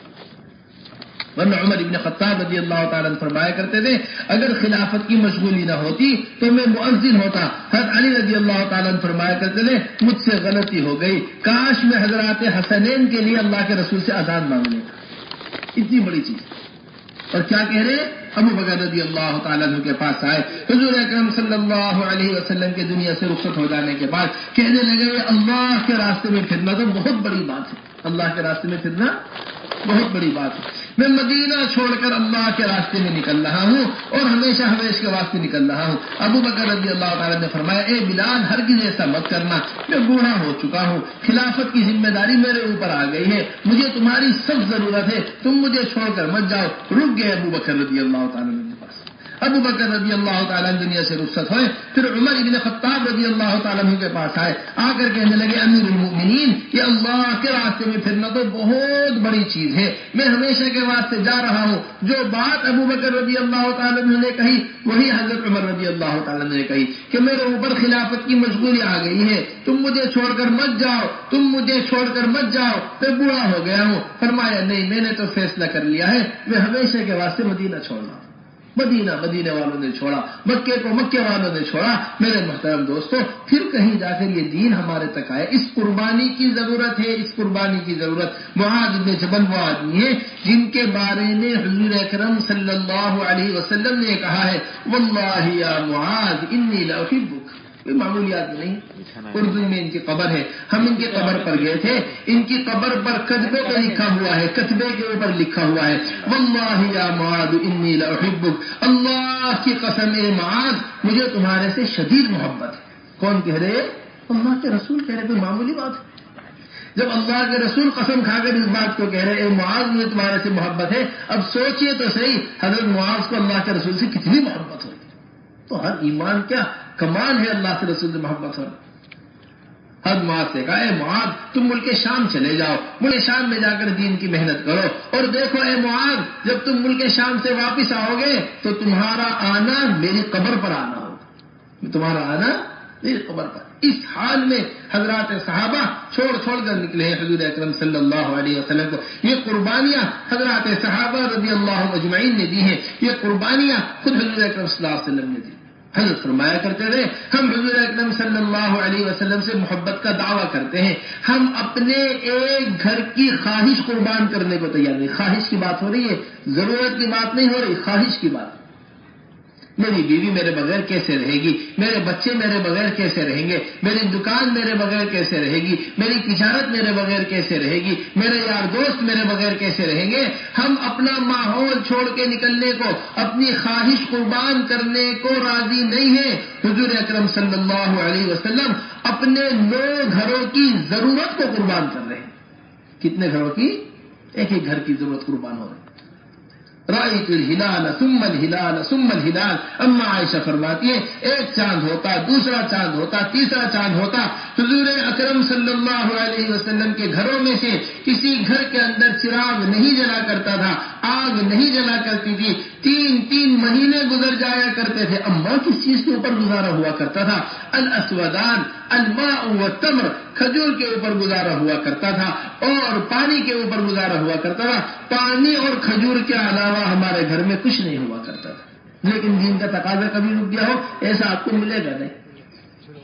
ورنہ عمر ابن خطاب رضی اللہ تعالیٰ فرمایا کرتے تھے اگر خلافت کی مشغولی نہ ہوتی تو میں مؤذن ہوتا۔ حضرت علی رضی اللہ تعالیٰ فرمایا کرتے تھے مجھ سے غلطی ہو گئی، کاش میں حضرات حسنین کے لیے اللہ کے رسول سے اذان مانگ لیتا۔ اتنی بڑی چیز۔ اور کیا کہہ رہے؟ ابو بکر رضی اللہ تعالیٰ عنہ کے پاس آئے، حضور اکرم صلی اللہ علیہ وسلم کے دنیا سے رخصت ہو جانے کے بعد کہنے لگے اللہ کے راستے میں پھرنا تو بہت بڑی بات ہے، اللہ کے راستے میں پھرنا بہت بڑی بات ہے۔ میں مدینہ چھوڑ کر اللہ کے راستے میں نکل رہا ہوں اور ہمیشہ ہمیش کے واسطے نکل رہا ہوں۔ ابو بکر رضی اللہ تعالیٰ نے فرمایا اے بلال ہرگز ایسا مت کرنا، میں بوڑھا ہو چکا ہوں، خلافت کی ذمہ داری میرے اوپر آ گئی ہے، مجھے تمہاری سخت ضرورت ہے، تم مجھے چھوڑ کر مت جاؤ۔ رک گئے ابو بکر رضی اللہ تعالیٰ کے پاس۔ ابو بکر رضی اللہ تعالیٰ دنیا سے رخصت ہوئے، پھر عمر ابن خطاب رضی اللہ تعالیٰ کے پاس آئے، آ کر کہنے لگے امیر المؤمنین یہ اللہ کے راستے میں پھرنا تو بہت بڑی چیز ہے، میں ہمیشہ کے واسطے جا رہا ہوں۔ جو بات ابو بکر رضی اللہ تعالیٰ نے کہی وہی حضرت عمر رضی اللہ تعالیٰ نے کہی کہ میرے اوپر خلافت کی مشغولی آ گئی ہے، تم مجھے چھوڑ کر مت جاؤ، تم مجھے چھوڑ کر مت جاؤ، میں بوڑھا ہو گیا ہوں۔ فرمایا نہیں، میں نے تو فیصلہ کر لیا ہے، میں ہمیشہ کے واسطے مدینہ چھوڑنا ہوں۔ مدینہ والوں نے چھوڑا، مکے کو مکے والوں نے چھوڑا۔ میرے محترم دوستو پھر کہیں جا کر یہ دین ہمارے تک آئے، اس قربانی کی ضرورت ہے، اس قربانی کی ضرورت۔ معاذ بن جبل وہ آدمی ہے جن کے بارے میں حضور اکرم صلی اللہ علیہ وسلم نے کہا ہے واللہ یا معاذ انی لاحبک، کوئی معمولی آدمی نہیں۔ اردو میں ان کی قبر ہے، ہم ان کی قبر پر گئے تھے، ان کی قبر پر کتبے پہ لکھا ہوا ہے، کتبے کے اوپر لکھا ہوا ہے واللہ یا معاذ انی لاحبک، اللہ کی قسم اے معاذ مجھے تمہارے سے شدید محبت ہے۔ کون کہہ رہے؟ اللہ کے رسول کہہ رہے، کوئی معمولی بات ہے؟ جب اللہ کے رسول قسم کھا کر اس بات کو کہہ رہے اے معاذ مجھے تمہارے سے محبت ہے، اب سوچئے تو صحیح حضرت معاذ کو اللہ کے رسول سے کتنی محبت ہوگی۔ تو ہر ایمان کیا کمال ہے اللہ کے رسول سے محبت ہونا۔ حضرت معاذ سے کہا اے معاذ تم ملک شام چلے جاؤ، ملک شام میں جا کر دین کی محنت کرو، اور دیکھو اے معاذ جب تم ملک شام سے واپس آؤ گے تو تمہارا آنا میری قبر پر آنا ہوگا، تمہارا آنا میری قبر پر۔ اس حال میں حضرات صحابہ چھوڑ کر نکلے ہیں حضور اکرم صلی اللہ علیہ وسلم کو۔ یہ قربانیاں حضرات صحابہ رضی اللہ اجمعین نے دی ہیں، یہ قربانیاں خود حضور اکرم صلی اللہ علیہ وسلم نے دی۔ حضرت فرمایا کرتے تھے ہم حضور اکرم صلی اللہ علیہ وسلم سے محبت کا دعویٰ کرتے ہیں، ہم اپنے ایک گھر کی خواہش قربان کرنے کو تیار نہیں۔ خواہش کی بات ہو رہی ہے، ضرورت کی بات نہیں ہو رہی، خواہش کی بات۔ میری بیوی میرے بغیر کیسے رہے گی، میرے بچے میرے بغیر کیسے رہیں گے، میری دکان میرے بغیر کیسے رہے گی، میری تجارت میرے بغیر کیسے رہے گی، میرے یار دوست میرے بغیر کیسے رہیں گے۔ ہم اپنا ماحول چھوڑ کے نکلنے کو، اپنی خواہش قربان کرنے کو راضی نہیں ہیں۔ حضور اکرم صلی اللہ علیہ وسلم اپنے 9 گھروں کی ضرورت کو قربان کر رہے ہیں۔ کتنے گھروں کی؟ ایک ایک گھر کی ضرورت قربان ہو رہی ہے۔ رأیت الہلال ثم الہلال ثم الہلال، اما عائشہ فرماتی ہے ایک چاند ہوتا، دوسرا چاند ہوتا، تیسرا چاند ہوتا۔ حضور اکرم صلی اللہ علیہ وسلم کے گھروں میں سے کسی گھر کے اندر چراغ نہیں جلا کرتا تھا، آگ نہیں جلا کرتی تھی، 3 مہینے گزر جایا کرتے تھے۔ اما کس چیز کے اوپر گزارا ہوا کرتا تھا؟ الاسودان الماء والتمر، کھجور کے اوپر گزارا ہوا کرتا تھا اور پانی کے اوپر گزارا ہوا کرتا تھا۔ پانی اور کھجور کے علاوہ ہمارے گھر میں کچھ نہیں ہوا کرتا تھا۔ لیکن دین کا تقاضا کبھی رک گیا ہو ایسا آپ کو ملے گا نہیں۔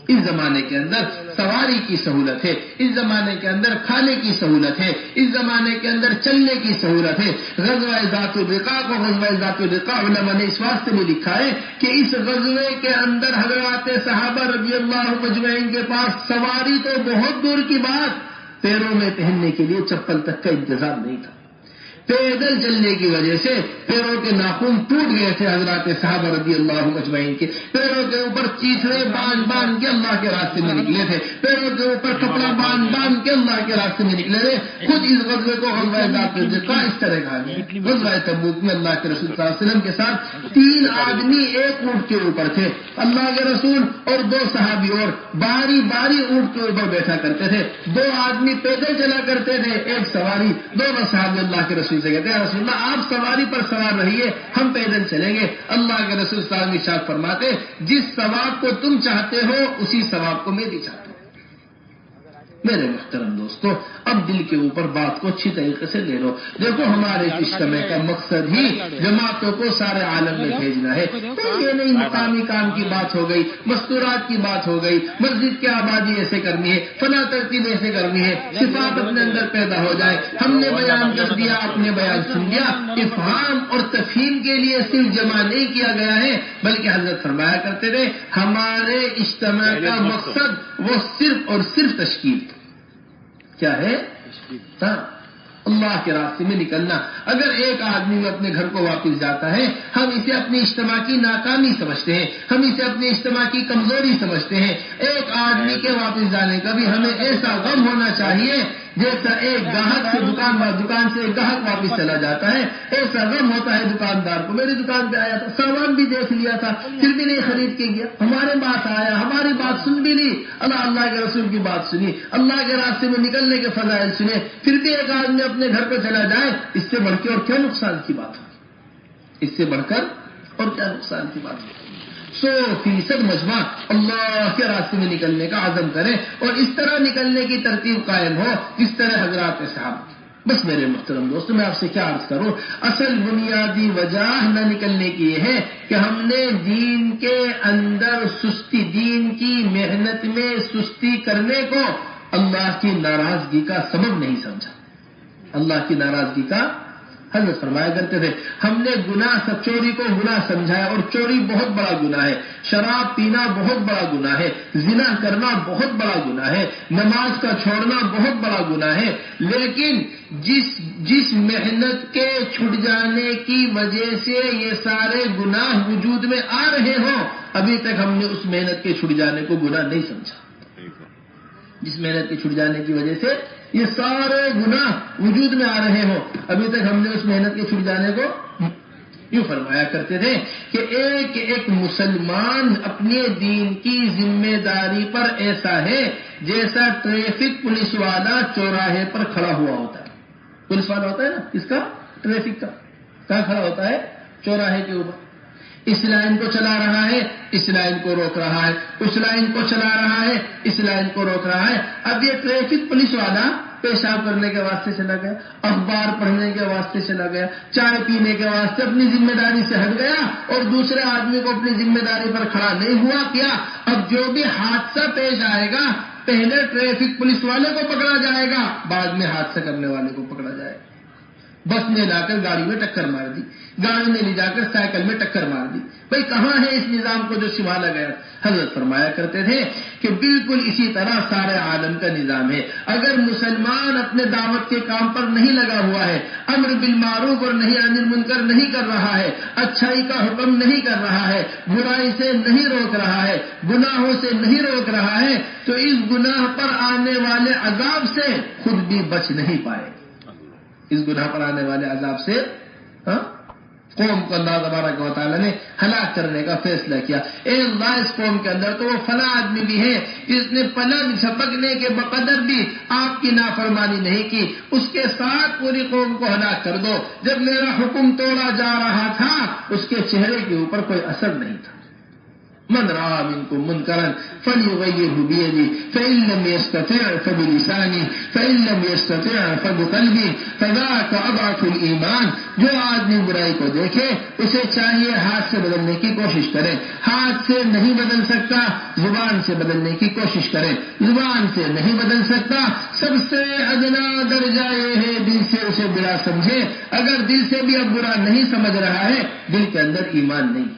اس زمانے کے اندر سواری کی سہولت ہے، اس زمانے کے اندر کھانے کی سہولت ہے، اس زمانے کے اندر چلنے کی سہولت ہے۔ غزوہ ذات الرقاع کو غزوہ ذات الرقاع علماء نے اس واسطے میں لکھا ہے کہ اس غزوے کے اندر حضرات صحابہ رضی اللہ مجمعین کے پاس سواری تو بہت دور کی بات، پیروں میں پہننے کے لیے چپل تک کا انتظام نہیں تھا۔ پیدل چلنے کی وجہ سے پیروں کے ناخن ٹوٹ گئے تھے حضرات صحابہ رضی اللہ مجمعین کے۔ پیروں کے اوپر چیتھڑے باندھ کے اللہ کے راستے میں نکلے تھے، پیروں کے اوپر کپڑا باندھ کے اللہ کے راستے میں نکلے تھے۔ خود اس غزوے کو غزوہ ذات الرقاع اس طرح کہا گیا۔ غزوہ تبوک میں اللہ کے رسول صلی اللہ علیہ وسلم کے ساتھ 3 آدمی ایک اونٹ کے اوپر تھے، اللہ کے رسول اور 2 صحابی اور باری اونٹ کے اوپر بیٹھا کرتے تھے۔ 2 آدمی پیدل چلا کرتے تھے، ایک سواری، دونوں صحابی اللہ کے رسول سے کہتے ہیں رسول اللہ آپ سواری پر سوار رہیے، ہم پیدل چلیں گے۔ اللہ کے رسول صلی اللہ علیہ وسلم ارشاد فرماتے جس ثواب کو تم چاہتے ہو اسی ثواب کو میں بھی چاہتا ہوں۔ میرے محترم دوستو، اب دل کے اوپر بات کو اچھی طریقے سے لے لو۔ دیکھو ہمارے اجتماع کا مقصد ہی جماعتوں کو سارے عالم میں بھیجنا ہے۔ تو یہ نہیں مقامی کام کی بات ہو گئی، مستورات کی بات ہو گئی، مسجد کی آبادی ایسے کرنی ہے، فلاں ترتیب ایسے کرنی ہے، صفات اپنے اندر پیدا ہو جائے۔ ہم نے بیان کر دیا، آپ نے بیان سن لیا۔ افہام اور تفہیم کے لیے صرف جمع نہیں کیا گیا ہے، بلکہ حضرت فرمایا کرتے تھے ہمارے اجتماع کا مقصد وہ صرف اور صرف تشکیل کیا ہے؟ اللہ کے راستے میں نکلنا۔ اگر ایک آدمی اپنے گھر کو واپس جاتا ہے، ہم اسے اپنی اجتماع کی ناکامی سمجھتے ہیں، ہم اسے اپنی اجتماع کی کمزوری سمجھتے ہیں۔ ایک آدمی کے واپس جانے کا بھی ہمیں ایسا غم ہونا چاہیے جیسا ایک گاہک سے دکان سے ایک گاہک واپس چلا جاتا ہے، ایسا غم ہوتا ہے دکاندار کو۔ میری دکان پہ آیا تھا، سامان بھی دیکھ لیا تھا، پھر بھی نہیں خرید کے گیا، ہمارے پاس آیا، ہماری بات سن بھی لی، اللہ کے رسول کی بات سنی، اللہ کے راستے میں نکلنے کے فضائل سنے، پھر بھی ایک آدمی اپنے گھر پہ چلا جائے، اس سے بڑھ کے اور کیا نقصان کی بات ہے؟ اس سے بڑھ کر اور کیا نقصان کی بات ہے؟ 100% مجمع اللہ کے راستے میں نکلنے کا عزم کریں اور اس طرح نکلنے کی ترتیب قائم ہو جس طرح حضرات صاحب۔ بس میرے محترم دوستو، میں آپ سے کیا عرض کروں، اصل بنیادی وجہ نہ نکلنے کی یہ ہے کہ ہم نے دین کے اندر سستی، دین کی محنت میں سستی کرنے کو اللہ کی ناراضگی کا سبب نہیں سمجھا۔ اللہ کی ناراضگی کا حضرت فرمایا کرتے تھے ہم نے گناہ چوری کو گناہ سمجھا ہے، اور چوری بہت بڑا گناہ ہے، شراب پینا بہت بڑا گناہ ہے، زنا کرنا بہت بڑا گناہ ہے، نماز کا چھوڑنا بہت بڑا گناہ ہے۔ لیکن جس محنت کے چھٹ جانے کی وجہ سے یہ سارے گناہ وجود میں آ رہے ہوں، ابھی تک ہم نے اس محنت کے چھٹ جانے کو گناہ نہیں سمجھا۔ جس محنت کے چھٹ جانے کی وجہ سے یہ سارے گناہ وجود میں آ رہے ہوں، ابھی تک ہم نے اس محنت کے چھٹ جانے کو یوں فرمایا کرتے تھے کہ ایک مسلمان اپنے دین کی ذمہ داری پر ایسا ہے جیسا ٹریفک پولیس والا چوراہے پر کھڑا ہوا ہوتا ہے۔ پولیس والا ہوتا ہے نا، اس کا ٹریفک کا کہاں کھڑا ہوتا ہے؟ چوراہے کے اوپر۔ اس لائن کو چلا رہا ہے، اس لائن کو روک رہا ہے، اس لائن کو چلا رہا ہے، اس لائن کو روک رہا ہے۔ اب یہ ٹریفک پولیس والا پیشاب کرنے کے واسطے چلا گیا، اخبار پڑھنے کے واسطے چلا گیا، چائے پینے کے واسطے اپنی ذمہ داری سے ہٹ گیا اور دوسرے آدمی کو اپنی ذمہ داری پر کھڑا نہیں ہوا کیا؟ اب جو بھی حادثہ پیش آئے گا پہلے ٹریفک پولیس والے کو پکڑا جائے گا، بعد میں حادثہ کرنے والے کو پکڑا جائے گا۔ بس نے لا کر گاڑی میں ٹکر مار دی، گاڑی میں لے جا کر سائیکل میں ٹکر مار دی، بھئی کہاں ہے اس نظام کو جو سنبھالا گیا؟ حضرت فرمایا کرتے تھے کہ بالکل اسی طرح سارے عالم کا نظام ہے۔ اگر مسلمان اپنے دعوت کے کام پر نہیں لگا ہوا ہے، امر بالمعروف اور نہی عن المنکر نہیں کر رہا ہے، اچھائی کا حکم نہیں کر رہا ہے، برائی سے نہیں روک رہا ہے، گناہوں سے نہیں روک رہا ہے، تو اس گناہ پر آنے والے عذاب سے خود بھی بچ نہیں پائے۔ اس گناہ پر آنے والے عذاب سے قوم کو اللہ تبارک و تعالیٰ نے ہلاک کرنے کا فیصلہ کیا۔ اے اللہ، اس قوم کے اندر تو وہ فلاں آدمی بھی ہے جس نے پلک جھپکنے کے بقدر بھی آپ کی نافرمانی نہیں کی، اس کے ساتھ پوری قوم کو ہلاک کر دو۔ جب میرا حکم توڑا جا رہا تھا اس کے چہرے کے اوپر کوئی اثر نہیں تھا۔ من رأى منكم منكرا فليغيره بيده فإن لم يستطع فبلسانه فإن لم يستطع فبقلبه فذاك أضعف الإيمان۔ جو آدمی برائی کو دیکھے اسے چاہیے ہاتھ سے بدلنے کی کوشش کرے، ہاتھ سے نہیں بدل سکتا زبان سے بدلنے کی کوشش کرے، زبان سے نہیں بدل سکتا سب سے ادنا درجہ یہ ہے دل سے اسے برا سمجھے۔ اگر دل سے بھی اب برا نہیں سمجھ رہا ہے دل کے اندر ایمان نہیں۔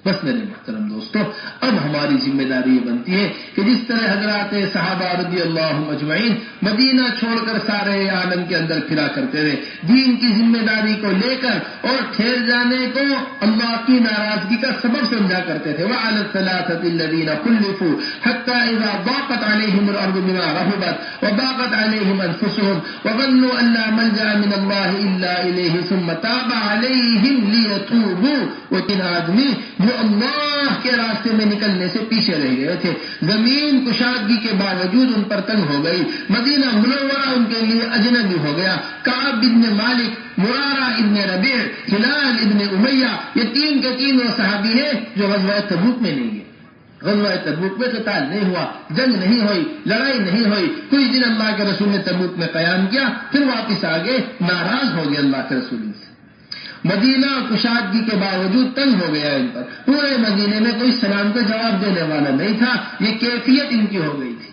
بس میرے محترم دوستو، اب ہماری ذمہ داری یہ بنتی ہے کہ جس طرح حضرات صحابہ رضی اللہ اجمعین مدینہ چھوڑ کر سارے عالم کے اندر پھرا کرتے رہے، دین کی ذمہ داری کو لے کر اور ٹھہر جانے کو اللہ کی ناراضگی کا سبب سمجھا کرتے تھے۔ وعلى الثلاثة الذين خلفوا حتى إذا ضاقت عليهم الأرض بما رحبت وضاقت عليهم أنفسهم وظنوا أن لا ملجأ من الله إلا إليه ثم تاب عليهم ليتوبوا۔ وہ تین آدمی جو اللہ کے راستے میں نکلنے سے پیچھے رہ گئے تھے، زمین کشادگی کے باوجود ان پر تنگ ہو گئی، مدینہ منورہ ان کے لیے اجنبی ہو گیا۔ کعب ابن مالک، مرارہ ابن ربیع، ہلال ابن امیہ، یہ تین کے تین وہ صحابی ہیں جو غزوہ تبوک میں نہیں گئے۔ غزوہ تبوک میں قتال نہیں ہوا، جنگ نہیں ہوئی، لڑائی نہیں ہوئی، کچھ دن اللہ کے رسول نے تبوک میں قیام کیا، پھر واپس آگے، ناراض ہو گئے اللہ کے رسول سے۔ مدینہ کشادگی کے باوجود تنگ ہو گیا ان پر، پورے مدینے میں کوئی سلام کا جواب دینے والا نہیں تھا، یہ کیفیت ان کی ہو گئی تھی۔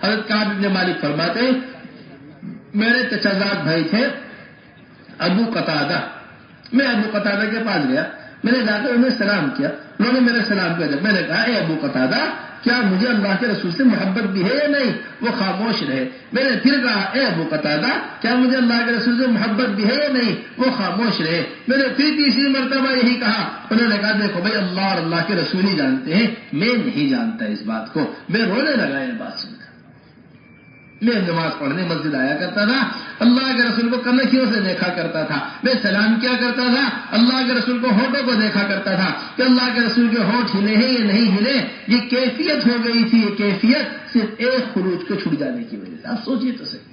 حضرت کعب بن مالک فرماتے میرے چچازاد بھائی تھے ابو قتادہ، میں ابو قتادہ کے پاس گیا، میں نے جا کر انہیں سلام کیا، انہوں نے میرے سلام کیا، جب میں نے کہا اے ابو قتادہ کیا مجھے اللہ کے رسول سے محبت بھی ہے یا نہیں؟ وہ خاموش رہے۔ میں نے پھر کہا اے ابو قتادہ کیا مجھے اللہ کے رسول سے محبت بھی ہے یا نہیں؟ وہ خاموش رہے۔ میں نے پھر تیسری مرتبہ یہی کہا، انہوں نے کہا دیکھو بھائی اللہ اور اللہ کے رسول ہی جانتے ہیں، میں نہیں جانتا اس بات کو۔ میں رونے لگا یہ بات سن کر۔ میں نماز پڑھنے مسجد آیا کرتا تھا، اللہ کے رسول کو کنکھیوں سے دیکھا کرتا تھا، میں سلام کیا کرتا تھا، اللہ کے رسول کو ہونٹوں کو دیکھا کرتا تھا کہ اللہ کے رسول کے ہونٹ ہلے ہیں یا نہیں ہلے۔ یہ کیفیت ہو گئی تھی، یہ کیفیت صرف ایک خروج کو چھٹ جانے کی وجہ سے۔ آپ سوچیے تو صحیح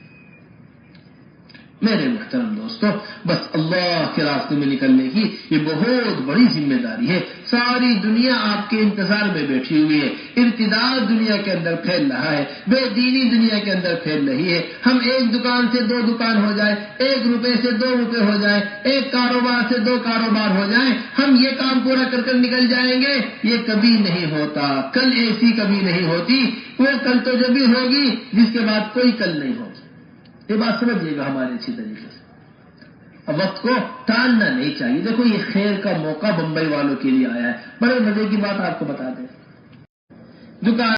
میرے محترم دوستو، بس اللہ کے راستے میں نکلنے کی یہ بہت بڑی ذمہ داری ہے۔ ساری دنیا آپ کے انتظار میں بیٹھی ہوئی ہے، ارتداد دنیا کے اندر پھیل رہا ہے، بے دینی دنیا کے اندر پھیل رہی ہے۔ ہم ایک دکان سے دو دکان ہو جائے، ایک روپے سے 2 روپے ہو جائے، ایک کاروبار سے 2 کاروبار ہو جائیں، ہم یہ کام پورا کر کر نکل جائیں گے، یہ کبھی نہیں ہوتا۔ کل ایسی کبھی نہیں ہوتی، وہ کل تو جب بھی ہوگی جس کے بعد کوئی کل نہیں ہوگی۔ یہ بات سمجھیے گا ہمارے اچھی طریقے سے، وقت کو ٹالنا نہیں چاہیے۔ دیکھو یہ خیر کا موقع بمبئی والوں کے لیے آیا ہے، بڑے مزے کی بات آپ کو بتا دیں، دکان